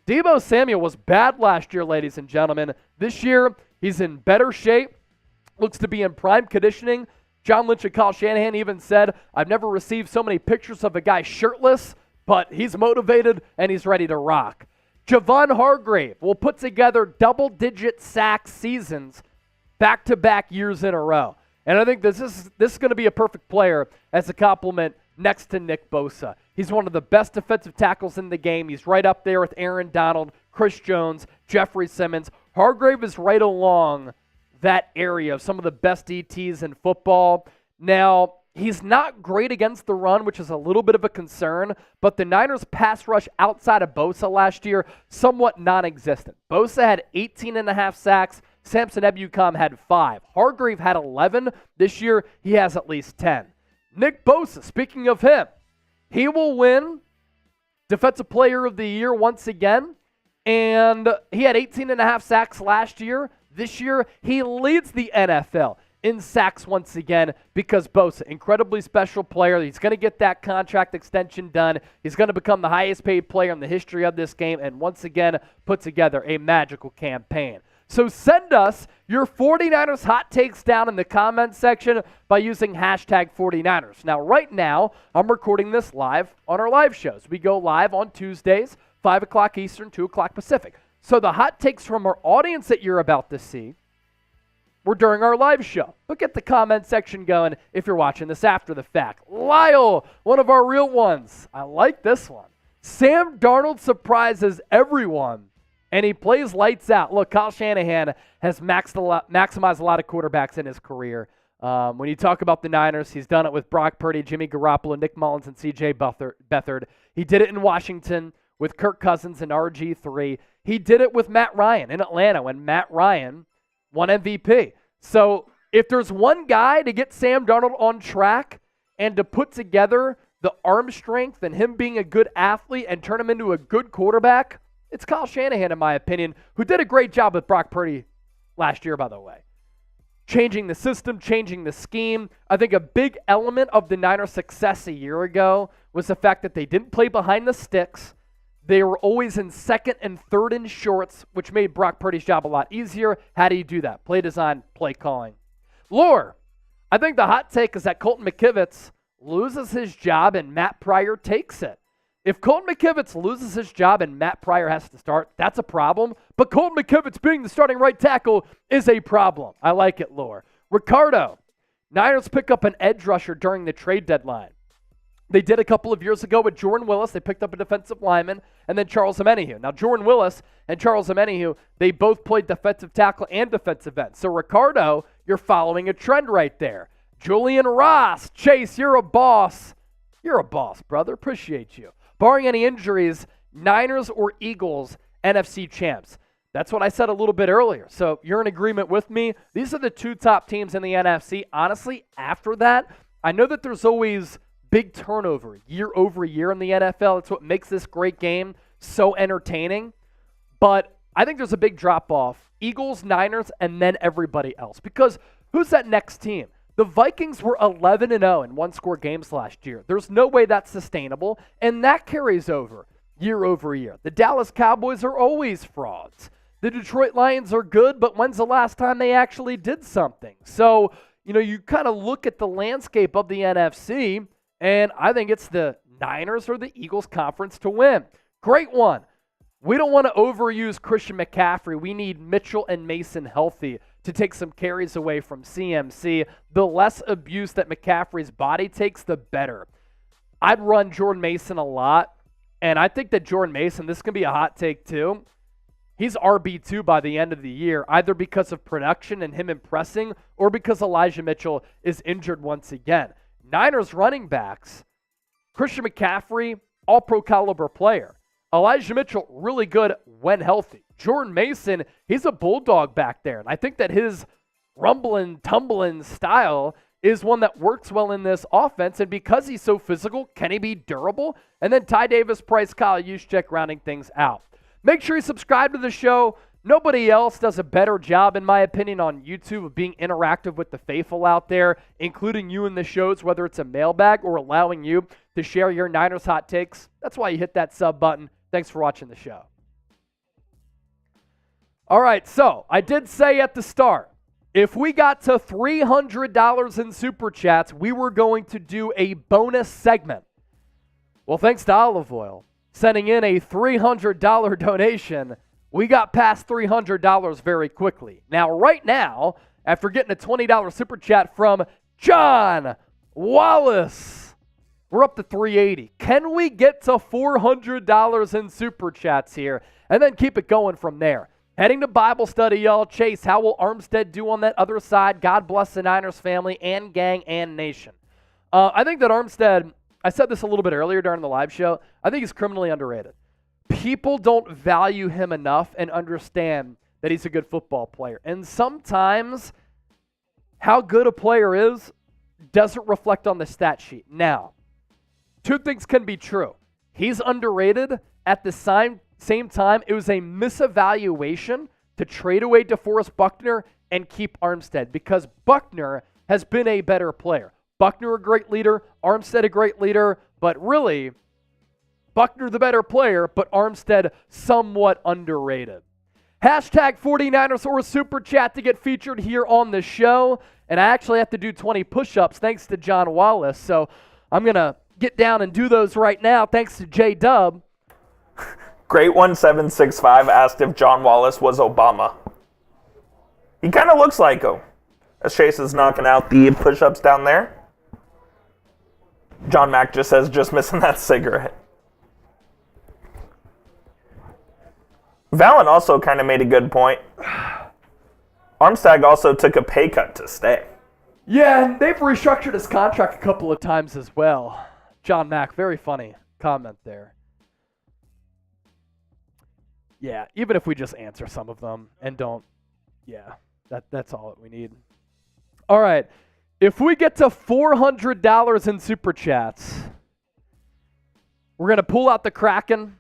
Deebo Samuel was bad last year, ladies and gentlemen. This year, he's in better shape. Looks to be in prime conditioning. John Lynch and Kyle Shanahan even said, I've never received so many pictures of a guy shirtless, but he's motivated and he's ready to rock. Javon Hargrave will put together double-digit sack seasons back-to-back years in a row. And I think this is going to be a perfect player as a compliment next to Nick Bosa. He's one of the best defensive tackles in the game. He's right up there with Aaron Donald, Chris Jones, Jeffrey Simmons. Hargrave is right along that area of some of the best DTs in football. Now, he's not great against the run, which is a little bit of a concern, but the Niners' pass rush outside of Bosa last year, somewhat non-existent. Bosa had 18.5 sacks. Samson Ebukam had 5. Hargrave had 11. This year, he has at least 10. Nick Bosa, speaking of him, he will win Defensive Player of the Year once again, and he had 18.5 sacks last year. This year, he leads the NFL in sacks once again because Bosa, incredibly special player. He's going to get that contract extension done. He's going to become the highest paid player in the history of this game and once again put together a magical campaign. So send us your 49ers hot takes down in the comments section by using hashtag 49ers. Now, right now, I'm recording this live on our live shows. We go live on Tuesdays, 5 o'clock Eastern, 2 o'clock Pacific. So the hot takes from our audience that you're about to see were during our live show. But get the comment section going if you're watching this after the fact. Lyle, one of our real ones. I like this one. Sam Darnold surprises everyone, and he plays lights out. Look, Kyle Shanahan has maximized a lot of quarterbacks in his career. When you talk about the Niners, he's done it with Brock Purdy, Jimmy Garoppolo, Nick Mullins, and C.J. Beathard. He did it in Washington with Kirk Cousins and RG3. He did it with Matt Ryan in Atlanta when Matt Ryan won MVP. So if there's one guy to get Sam Darnold on track and to put together the arm strength and him being a good athlete and turn him into a good quarterback, it's Kyle Shanahan, in my opinion, who did a great job with Brock Purdy last year, by the way. Changing the system, changing the scheme. I think a big element of the Niners' success a year ago was the fact that they didn't play behind the sticks. They were always in second and third and shorts, which made Brock Purdy's job a lot easier. How do you do that? Play design, play calling. Lore, I think the hot take is that Colton McKivitz loses his job and Matt Pryor takes it. If Colton McKivitz loses his job and Matt Pryor has to start, that's a problem. But Colton McKivitz being the starting right tackle is a problem. I like it, Lore. Ricardo, Niners pick up an edge rusher during the trade deadline. They did a couple of years ago with Jordan Willis. They picked up a defensive lineman, and then Charles Omenihu. Now, Jordan Willis and Charles Omenihu, they both played defensive tackle and defensive end. So, Ricardo, you're following a trend right there. Julian Ross, Chase, you're a boss. You're a boss, brother. Appreciate you. Barring any injuries, Niners or Eagles, NFC champs. That's what I said a little bit earlier. So, you're in agreement with me. These are the two top teams in the NFC. Honestly, after that, I know that there's always big turnover year over year in the NFL. It's what makes this great game so entertaining. But I think there's a big drop-off. Eagles, Niners, and then everybody else. Because who's that next team? The Vikings were 11-0 in one-score games last year. There's no way that's sustainable, and that carries over year. The Dallas Cowboys are always frauds. The Detroit Lions are good, but when's the last time they actually did something? So, you kind of look at the landscape of the NFC, and I think it's the Niners or the Eagles conference to win. Great one. We don't want to overuse Christian McCaffrey. We need Mitchell and Mason healthy to take some carries away from CMC. The less abuse that McCaffrey's body takes, the better. I'd run Jordan Mason a lot, and I think that Jordan Mason, this can be a hot take too, he's RB2 by the end of the year, either because of production and him impressing or because Elijah Mitchell is injured once again. Niners running backs, Christian McCaffrey, all-pro caliber player. Elijah Mitchell, really good when healthy. Jordan Mason, he's a bulldog back there. And I think that his rumbling, tumbling style is one that works well in this offense. And because he's so physical, can he be durable? And then Ty Davis, Price, Kyle Juszczyk rounding things out. Make sure you subscribe to the show. Nobody else does a better job, in my opinion, on YouTube of being interactive with the faithful out there, including you in the shows, whether it's a mailbag or allowing you to share your Niners hot takes. That's why you hit that sub button. Thanks for watching the show. All right, so I did say at the start, if we got to $300 in Super Chats, we were going to do a bonus segment. Well, thanks to Olive Oil sending in a $300 donation, we got past $300 very quickly. Now, right now, after getting a $20 Super Chat from John Wallace, we're up to $380. Can we get to $400 in Super Chats here and then keep it going from there? Heading to Bible study, y'all. Chase, how will Armstead do on that other side? God bless the Niners family and gang and nation. I think that Armstead, I said this a little bit earlier during the live show, I think he's criminally underrated. People don't value him enough and understand that he's a good football player. And sometimes how good a player is doesn't reflect on the stat sheet. Now, two things can be true. He's underrated. At the same time, it was a misevaluation to trade away DeForest Buckner and keep Armstead because Buckner has been a better player. Buckner a great leader, Armstead a great leader, but really, Buckner the better player, but Armstead somewhat underrated. Hashtag 49ers or Super Chat to get featured here on the show. And I actually have to do 20 push-ups thanks to John Wallace. So I'm going to get down and do those right now thanks to J-Dub. Great 1765 asked if John Wallace was Obama. He kind of looks like him. As Chase is knocking out the push-ups down there. John Mack just says, just missing that cigarette. Valen also kind of made a good point. Armstead also took a pay cut to stay. Yeah, and they've restructured his contract a couple of times as well. John Mack, very funny comment there. Yeah, even if we just answer some of them and don't, yeah, that's all that we need. All right, if we get to $400 in Super Chats, we're going to pull out the Kraken,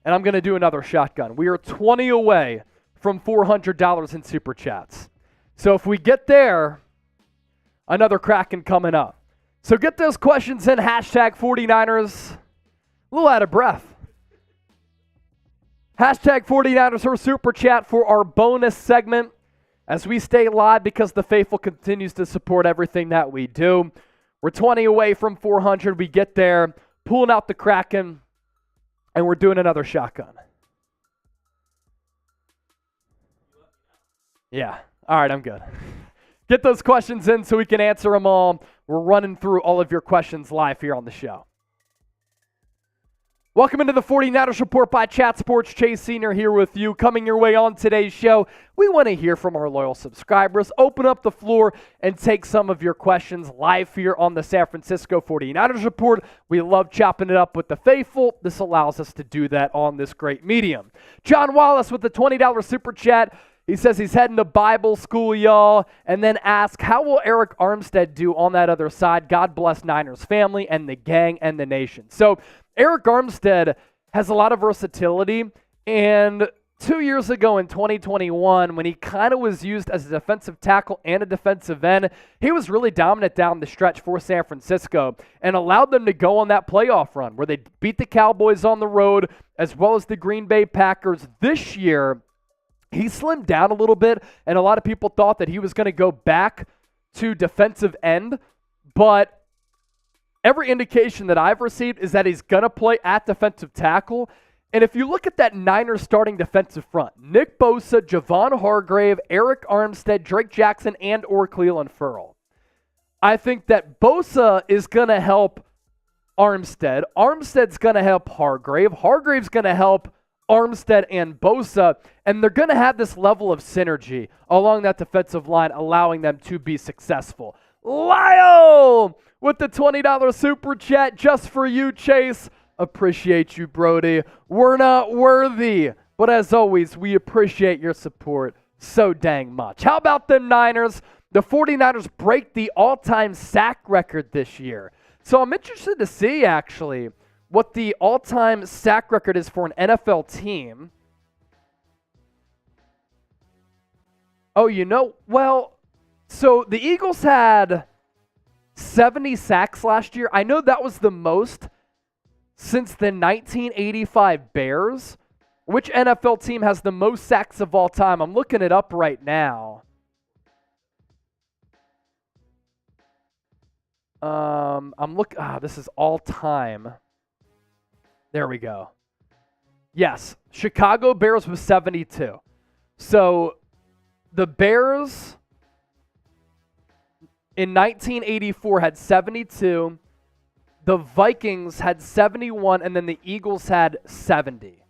and I'm going to do another shotgun. We are 20 away from $400 in Super Chats. So if we get there, another Kraken coming up. So get those questions in, hashtag 49ers. A little out of breath. Hashtag 49ers or Super Chat for our bonus segment as we stay live because the faithful continues to support everything that we do. We're 20 away from 400. We get there, pulling out the Kraken, and we're doing another shotgun. Yeah. All right, I'm good. Get those questions in so we can answer them all. We're running through all of your questions live here on the show. Welcome into the 49ers Report by Chat Sports. Chase Sr. here with you. Coming your way on today's show, we want to hear from our loyal subscribers. Open up the floor and take some of your questions live here on the San Francisco 49ers Report. We love chopping it up with the faithful. This allows us to do that on this great medium. John Wallace with the $20 Super Chat. He says he's heading to Bible school, y'all, and then ask, how will Eric Armstead do on that other side? God bless Niners family and the gang and the nation. So Eric Armstead has a lot of versatility, and 2 years ago in 2021, when he kind of was used as a defensive tackle and a defensive end, he was really dominant down the stretch for San Francisco and allowed them to go on that playoff run where they beat the Cowboys on the road as well as the Green Bay Packers. This year, he slimmed down a little bit, and a lot of people thought that he was going to go back to defensive end, but every indication that I've received is that he's going to play at defensive tackle. And if you look at that Niners starting defensive front, Nick Bosa, Javon Hargrave, Eric Armstead, Drake Jackson, and or Clelin Ferrell. I think that Bosa is going to help Armstead. Armstead's going to help Hargrave. Hargrave's going to help Armstead and Bosa, and they're going to have this level of synergy along that defensive line, allowing them to be successful. Lyle with the $20 Super Chat just for you, Chase. Appreciate you, Brody. We're not worthy, but as always, we appreciate your support so dang much. How about them Niners? The 49ers break the all-time sack record this year. So I'm interested to see, actually, what the all-time sack record is for an NFL team. Oh, so the Eagles had 70 sacks last year. I know that was the most since the 1985 Bears. Which NFL team has the most sacks of all time? I'm looking it up right now. This is all time. There we go. Yes, Chicago Bears was 72. So the Bears in 1984 had 72. The Vikings had 71, and then the Eagles had 70.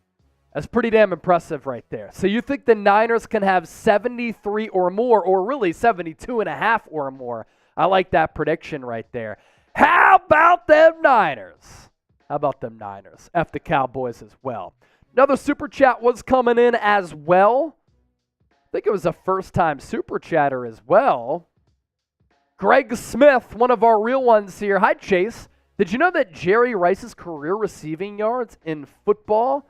That's pretty damn impressive right there. So you think the Niners can have 73 or more, or really 72 and a half or more. I like that prediction right there. How about them Niners? How about them Niners? F the Cowboys as well. Another Super Chat was coming in as well. I think it was a first-time Super Chatter as well. Greg Smith, one of our real ones here. Hi, Chase. Did you know that Jerry Rice's career receiving yards in football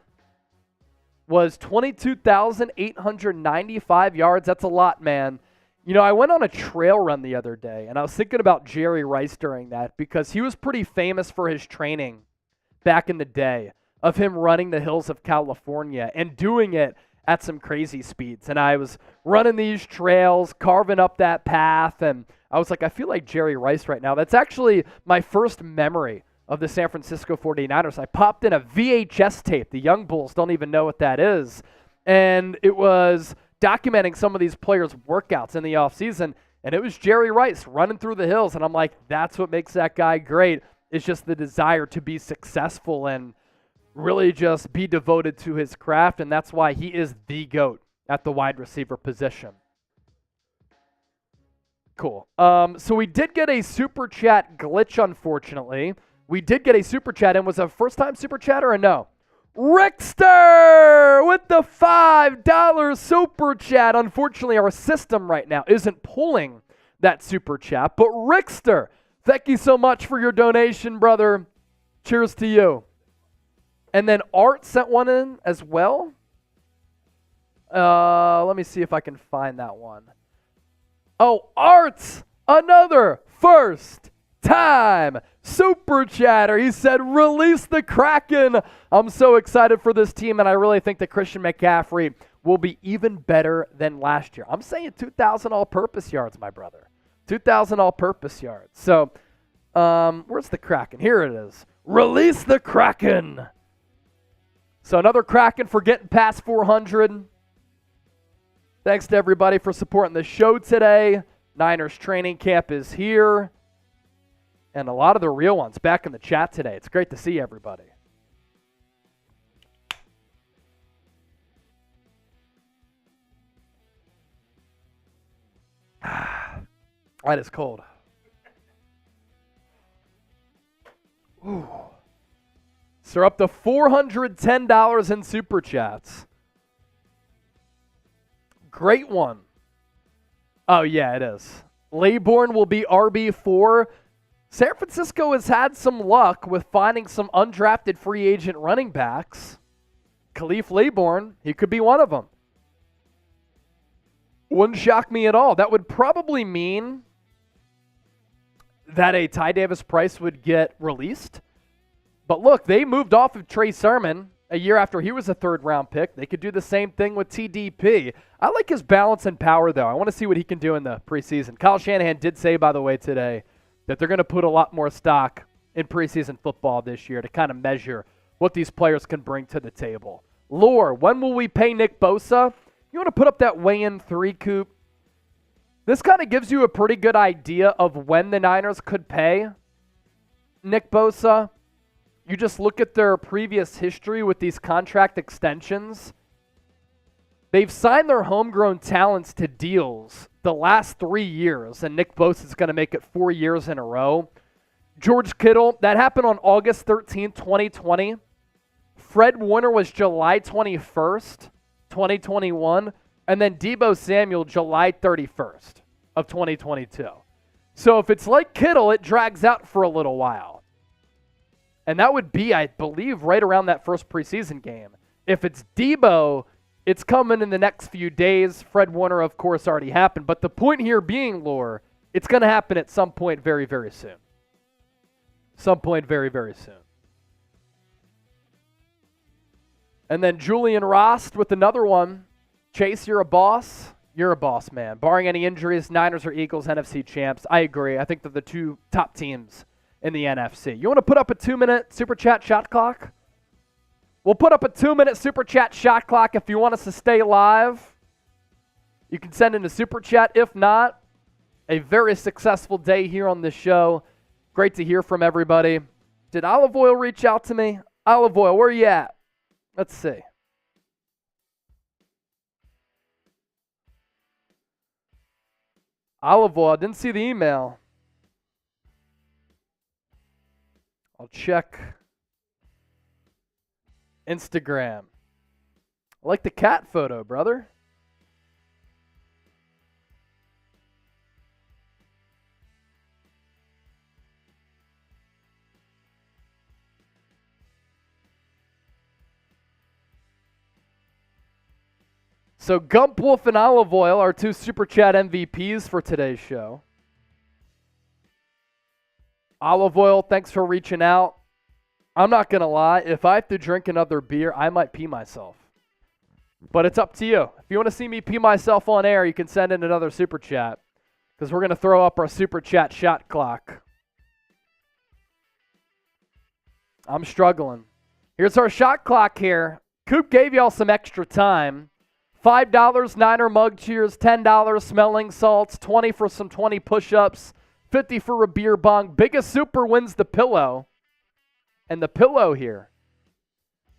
was 22,895 yards. That's a lot, man. You know, I went on a trail run the other day, and I was thinking about Jerry Rice during that because he was pretty famous for his training back in the day of him running the hills of California and doing it at some crazy speeds. And I was running these trails, carving up that path, and I was like, I feel like Jerry Rice right now. That's actually my first memory of the San Francisco 49ers. I popped in a VHS tape. The young bulls don't even know what that is. And it was documenting some of these players' workouts in the offseason, and it was Jerry Rice running through the hills. And I'm like, that's what makes that guy great. It's just the desire to be successful and really just be devoted to his craft, and that's why he is the GOAT at the wide receiver position. Cool. So we did get a super chat glitch, unfortunately. We did get a super chat, and was it a first-time super chatter or no? Rickster with the $5 super chat. Unfortunately, our system right now isn't pulling that super chat, but Rickster, thank you so much for your donation, brother. Cheers to you. And then Art sent one in as well. Let me see if I can find that one. Oh, Art's another first time super chatter. He said, release the Kraken. I'm so excited for this team, and I really think that Christian McCaffrey will be even better than last year. I'm saying 2,000 all-purpose yards, my brother. 2,000 all-purpose yards. So, where's the Kraken? Here it is. Release the Kraken. So another Kraken for getting past 400. Thanks to everybody for supporting the show today. Niners training camp is here. And a lot of the real ones back in the chat today. It's great to see everybody. That is cold. Ooh. So we're up to $410 in super chats. Great one. Oh, yeah, it is. Laybourne will be RB4. San Francisco has had some luck with finding some undrafted free agent running backs. Khalif Laybourne, he could be one of them. Wouldn't shock me at all. That would probably mean that a Ty Davis Price would get released. But look, they moved off of Trey Sermon a year after he was a third-round pick. They could do the same thing with TDP. I like his balance and power, though. I want to see what he can do in the preseason. Kyle Shanahan did say, by the way, today that they're going to put a lot more stock in preseason football this year to kind of measure what these players can bring to the table. Lore, when will we pay Nick Bosa? You want to put up that weigh-in 3 coop? This kind of gives you a pretty good idea of when the Niners could pay Nick Bosa. You just look at their previous history with these contract extensions. They've signed their homegrown talents to deals the last 3 years, and Nick Bosa is going to make it 4 years in a row. George Kittle, that happened on August 13th, 2020. Fred Warner was July 21st, 2021. And then Deebo Samuel, July 31st of 2022. So if it's like Kittle, it drags out for a little while. And that would be, I believe, right around that first preseason game. If it's Deebo, it's coming in the next few days. Fred Warner, of course, already happened. But the point here being, Lore, it's going to happen at some point very, very soon. Some point very, very soon. And then Julian Rost with another one. Chase, you're a boss. You're a boss, man. Barring any injuries, Niners or Eagles, NFC champs. I agree. I think they're the two top teams in the NFC. You want to put up a 2-minute super chat shot clock? We'll put up a 2-minute super chat shot clock if you want us to stay live. You can send in a super chat. If not, a very successful day here on the show. Great to hear from everybody. Did Olive Oil reach out to me? Olive Oil, where you at? Let's see. Olive Oil, I didn't see the email. I'll check Instagram. I like the cat photo, brother. So Gump Wolf and Olive Oil are 2 Super Chat MVPs for today's show. Olive Oil, thanks for reaching out. I'm not going to lie. If I have to drink another beer, I might pee myself. But it's up to you. If you want to see me pee myself on air, you can send in another Super Chat. Because we're going to throw up our Super Chat shot clock. I'm struggling. Here's our shot clock here. Coop gave y'all some extra time. $5 Niner mug cheers, $10 smelling salts, $20 for some 20 push-ups, $50 for a beer bong. Biggest super wins the pillow. And the pillow here.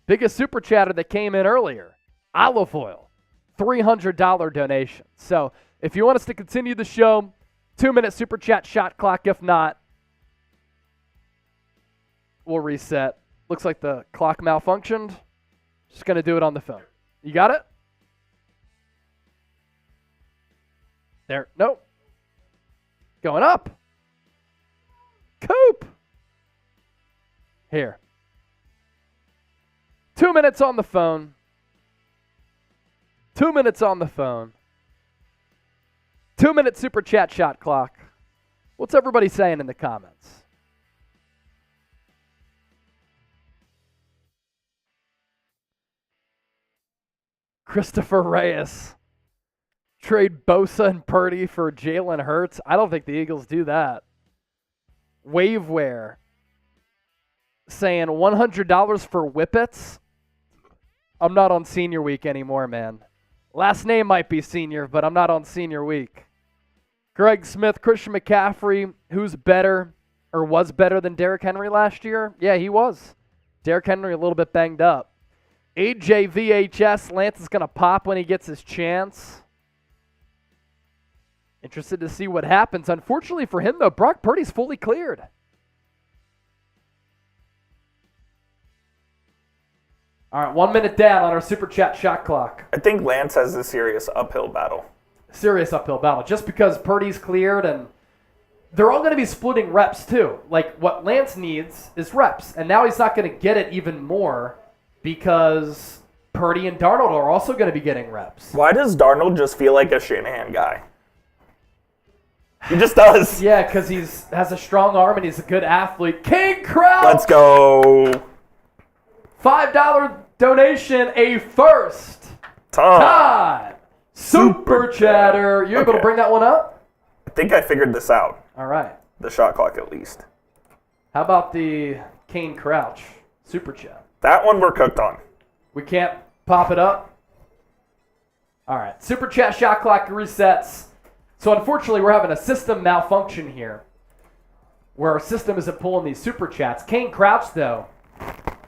Biggest super chatter that came in earlier. Olive Oil. $300 donation. So if you want us to continue the show, 2-minute super chat shot clock. If not, we'll reset. Looks like the clock malfunctioned. Just going to do it on the phone. You got it? There. Nope. Going up. Coop. Here. 2 minutes on the phone. 2 minutes on the phone. 2-minute super chat shot clock. What's everybody saying in the comments? Christopher Reyes. Trade Bosa and Purdy for Jalen Hurts. I don't think the Eagles do that. Waveware saying $100 for Whippets. I'm not on senior week anymore, man. Last name might be senior, but I'm not on senior week. Greg Smith, Christian McCaffrey, who's better or was better than Derrick Henry last year? Yeah, he was. Derrick Henry a little bit banged up. AJ VHS, Lance is going to pop when he gets his chance. Interested to see what happens. Unfortunately for him, though, Brock Purdy's fully cleared. All right, 1 minute down on our Super Chat shot clock. I think Lance has a serious uphill battle. Serious uphill battle. Just because Purdy's cleared and they're all going to be splitting reps too. Like what Lance needs is reps. And now he's not going to get it even more because Purdy and Darnold are also going to be getting reps. Why does Darnold just feel like a Shanahan guy? He just does. Yeah, because he has a strong arm and he's a good athlete. King Crouch! Let's go. $5 donation, a first time Super Chatter. You able to bring that one up? I think I figured this out. All right. The shot clock at least. How about the Kane Crouch Super Chat? That one we're cooked on. We can't pop it up? All right. Super Chat shot clock resets. So unfortunately, we're having a system malfunction here where our system isn't pulling these Super Chats. Kane Crouch, though,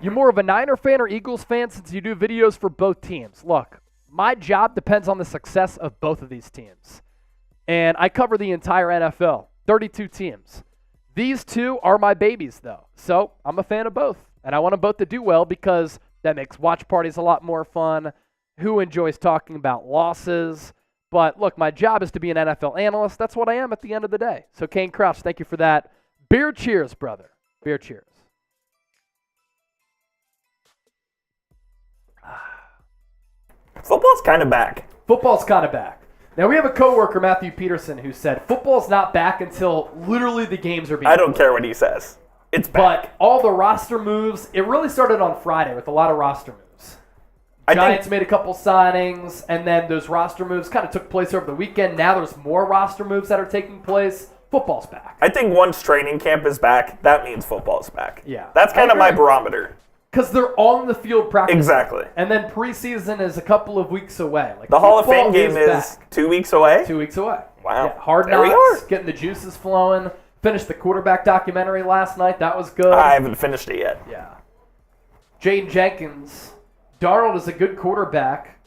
you're more of a Niner fan or Eagles fan since you do videos for both teams. Look, my job depends on the success of both of these teams. And I cover the entire NFL, 32 teams. These two are my babies, though. So I'm a fan of both. And I want them both to do well because that makes watch parties a lot more fun. Who enjoys talking about losses? But look, my job is to be an NFL analyst. That's what I am at the end of the day. So Kane Crouch, thank you for that. Beer cheers, brother. Beer cheers. Football's kind of back. Football's kind of back. Now, we have a coworker, Matthew Peterson, who said football's not back until literally the games are being I don't played. care what he says. It's back. But all the roster moves, it really started on Friday with a lot of roster moves. Giants made a couple signings, and then those roster moves kind of took place over the weekend. Now there's more roster moves that are taking place. Football's back. I think once training camp is back, that means football's back. Yeah. That's kind of my barometer. Because they're on the field practicing. Exactly. And then preseason is a couple of weeks away. Like the Hall of football Fame game is back. 2 weeks away? 2 weeks away. Wow. Yeah, hard There we knocks, are. getting the juices flowing. Finished the quarterback documentary last night. That was good. I haven't finished it yet. Yeah. Jaden Jenkins. Darnold is a good quarterback,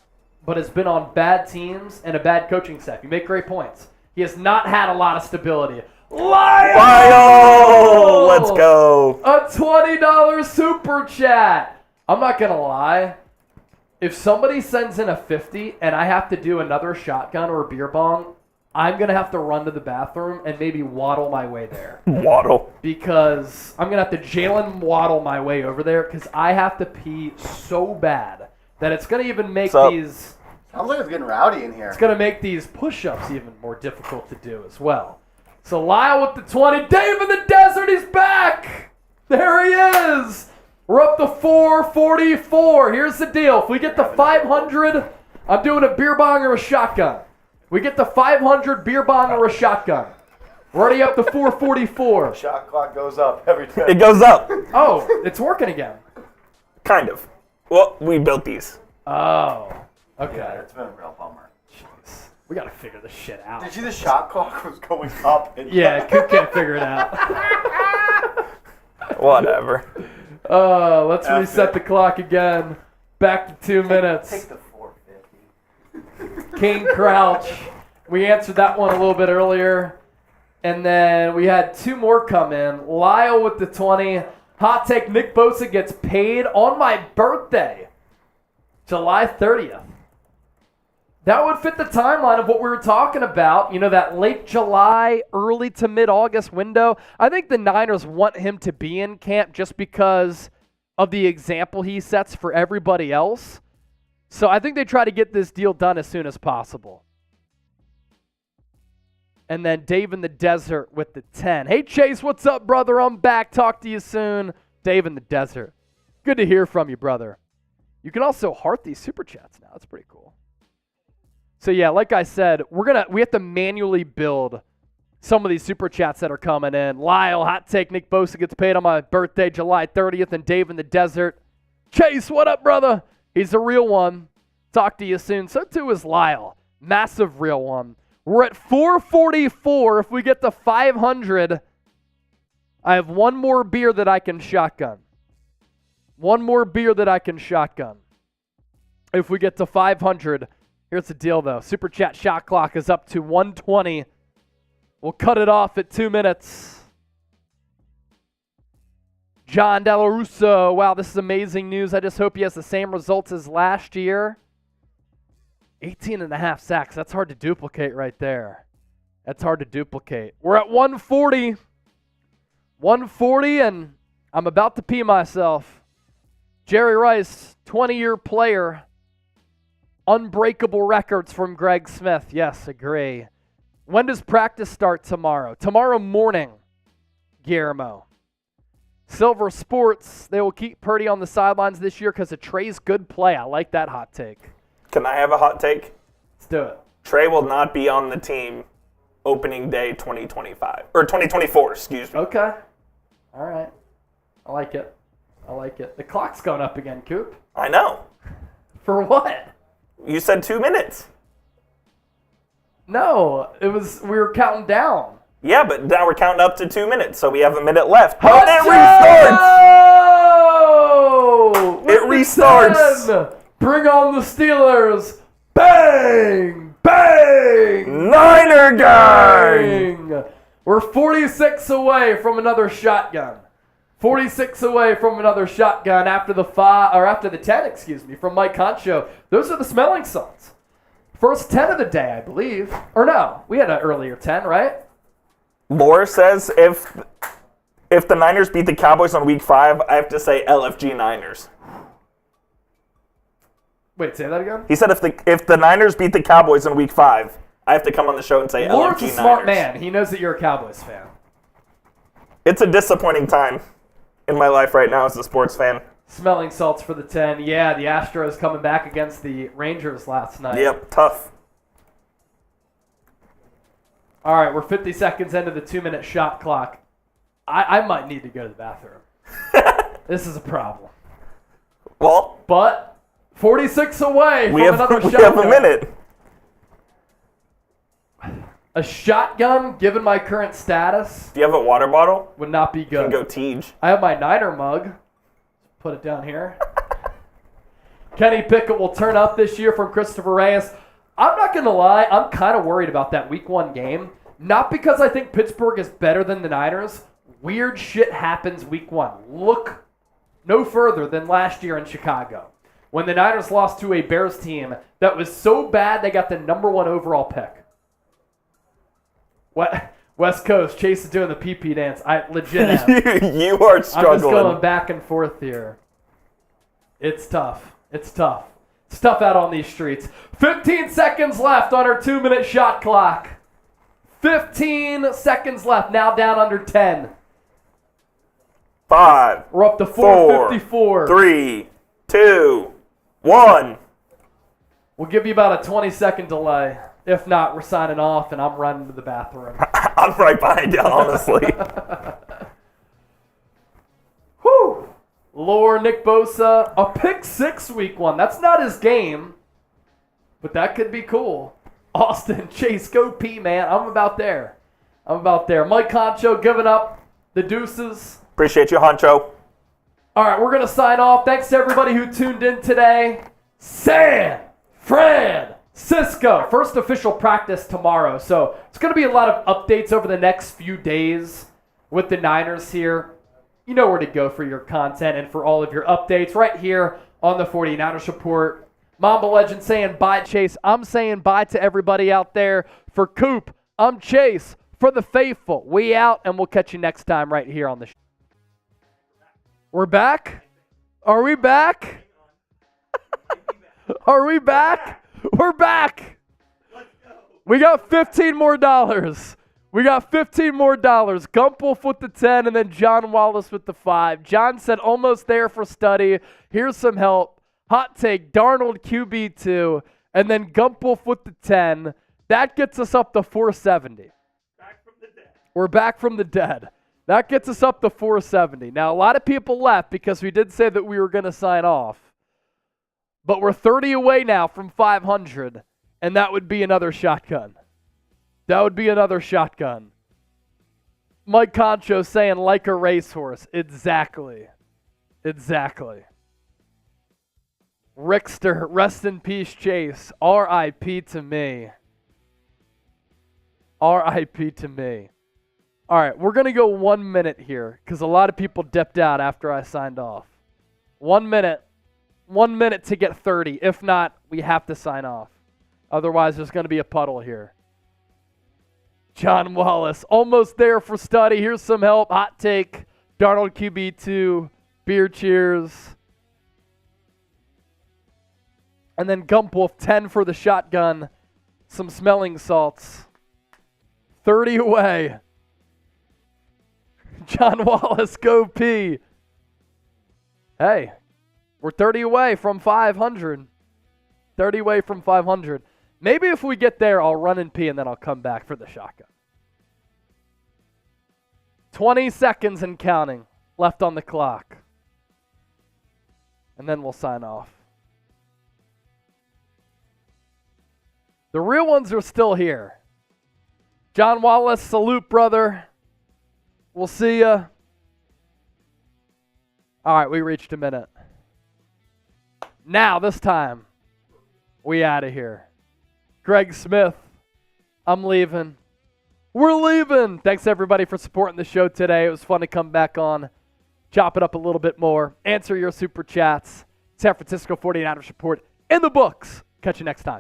but has been on bad teams and a bad coaching staff. You make great points. He has not had a lot of stability. Lyle! Let's go. A $20 super chat. I'm not going to lie. If somebody sends in a 50 and I have to do another shotgun or a beer bong, I'm going to have to run to the bathroom and maybe waddle my way there. Waddle. Because I'm going to have to Jalen Waddle my way over there because I have to pee so bad that it's going to even make these Sounds like it's getting rowdy in here. It's going to make these push-ups even more difficult to do as well. So Lyle with the 20. Dave in the desert, he's back. There he is. We're up to 444. Here's the deal. If we get to 500, I'm doing a beer bong or a shotgun. We get to 500, beer bong or a shotgun. We're already up to 444. Shot clock goes up every time. It goes up. Oh, it's working again. Kind of. Well, we built these. Oh, okay. Yeah, it's been a real bummer. Jeez. We got to figure this shit out. Did you see the shot clock was going up? And Yeah, Coop can't figure it out. Whatever. Let's reset the clock again. Back to 2 minutes. Take the 450. King Crouch. We answered that one a little bit earlier. And then we had 2 more come in. Lyle with the 20. Hot take, Nick Bosa gets paid on my birthday, July 30th. That would fit the timeline of what we were talking about. You know, that late July, early to mid-August window. I think the Niners want him to be in camp just because of the example he sets for everybody else. So I think they try to get this deal done as soon as possible. And then Dave in the desert with the 10. Hey, Chase, what's up, brother? I'm back. Talk to you soon. Dave in the desert. Good to hear from you, brother. You can also heart these super chats now. That's pretty cool. So, yeah, like I said, we have to manually build some of these super chats that are coming in. Lyle, hot take, Nick Bosa gets paid on my birthday, July 30th, and Dave in the desert. Chase, what up, brother? He's a real one. Talk to you soon. So, too, is Lyle. Massive real one. We're at 444. If we get to 500, I have one more beer that I can shotgun. One more beer that I can shotgun. If we get to 500, here's the deal, though. Super Chat shot clock is up to 120. We'll cut it off at 2 minutes. John Delarusso. Wow, this is amazing news. I just hope he has the same results as last year. 18.5 sacks. That's hard to duplicate right there. That's hard to duplicate. We're at 140. 140, and I'm about to pee myself. Jerry Rice, 20-year player. Unbreakable records from Greg Smith. Yes, agree. When does practice start tomorrow? Tomorrow morning, Guillermo. Silver Sports, they will keep Purdy on the sidelines this year because of Trey's good play. I like that hot take. Can I have a hot take? Let's do it. Trey will not be on the team opening day 2025. Or 2024, excuse me. Okay. All right. I like it. I like it. The clock's going up again, Coop. I know. For what? You said 2 minutes. No, we were counting down. Yeah, but now we're counting up to 2 minutes, so we have a minute left. Oh, it restarts. 10. Bring on the Steelers. Bang! Bang! Niner gang! Bang! We're 46 away from another shotgun. 46 away from another shotgun after the 10, from Mike Concho. Those are the smelling salts. First 10 of the day, I believe. Or no, we had an earlier 10, right? Lore says if the Niners beat the Cowboys on week 5, I have to say LFG Niners. Wait, say that again? He said if the Niners beat the Cowboys in week 5, I have to come on the show and say Lore's LFG Niners. a smart man. He knows that you're a Cowboys fan. It's a disappointing time in my life right now as a sports fan. Smelling salts for the 10. Yeah, the Astros coming back against the Rangers last night. Yep, tough. All right, we're 50 seconds into the 2-minute shot clock. I might need to go to the bathroom. This is a problem. Well, But 46 away from another shotgun. We have a minute. A shotgun, given my current status, Do you have a water bottle? would not be You good. can go Tej. I have my Niner mug. Put it down here. Kenny Pickett will turn up this year from Christopher Reyes. I'm not going to lie. I'm kind of worried about that week 1 game. Not because I think Pittsburgh is better than the Niners. Weird shit happens week 1. Look no further than last year in Chicago, when the Niners lost to a Bears team that was so bad they got the number 1 overall pick. What? West Coast, Chase is doing the pee-pee dance. I legit am. You are struggling. I'm just going back and forth here. It's tough. It's tough. It's tough out on these streets. 15 seconds left on our 2-minute shot clock. 15 seconds left. Now down under 10. 5. We're up to 4, 4:54. 3, 2, 1. We'll give you about a 20-second delay. If not, we're signing off, and I'm running to the bathroom. I'm right behind you, honestly. Whew. Lore, Nick Bosa, a pick 6 week 1. That's not his game, but that could be cool. Austin, Chase, go P, man. I'm about there. Mike Concho giving up the deuces. Appreciate you, Honcho. All right, we're going to sign off. Thanks to everybody who tuned in today. San Francisco. First official practice tomorrow. So it's going to be a lot of updates over the next few days with the Niners here. You know where to go for your content and for all of your updates right here on the 49ers Report. Mamba Legend saying bye, Chase. I'm saying bye to everybody out there. For Coop, I'm Chase. For the faithful, we out, and we'll catch you next time right here on the show. We're back? Are we back? Are we back? We're back. We got $15 more. $15 more. Gumpwolf with the 10, and then John Wallace with the 5. John said almost there for study. Here's some help. Hot take, Darnold QB2, and then Gumpwolf with the 10. That gets us up to 470. We're back from the dead. That gets us up to 470. Now, a lot of people left because we did say that we were going to sign off. But we're 30 away now from 500, and that would be another shotgun. Mike Concho saying like a racehorse. Exactly. Rickster, rest in peace, Chase. R.I.P. to me. All right, we're going to go 1 minute here because a lot of people dipped out after I signed off. 1 minute. 1 minute to get 30. If not, we have to sign off. Otherwise, there's going to be a puddle here. John Wallace, almost there for study. Here's some help. Hot take. Darnold QB2. Beer cheers. And then Gumpwolf 10 for the shotgun. Some smelling salts. 30 away. John Wallace, go P. Hey, we're 30 away from 500. 30 away from 500. Maybe if we get there, I'll run and pee, and then I'll come back for the shotgun. 20 seconds and counting left on the clock. And then we'll sign off. The real ones are still here. John Wallace, salute, brother. We'll see ya. All right, we reached a minute. Now, this time, we out of here. Greg Smith, I'm leaving. We're leaving. Thanks, everybody, for supporting the show today. It was fun to come back on, chop it up a little bit more, answer your super chats. San Francisco 49ers Report in the books. Catch you next time.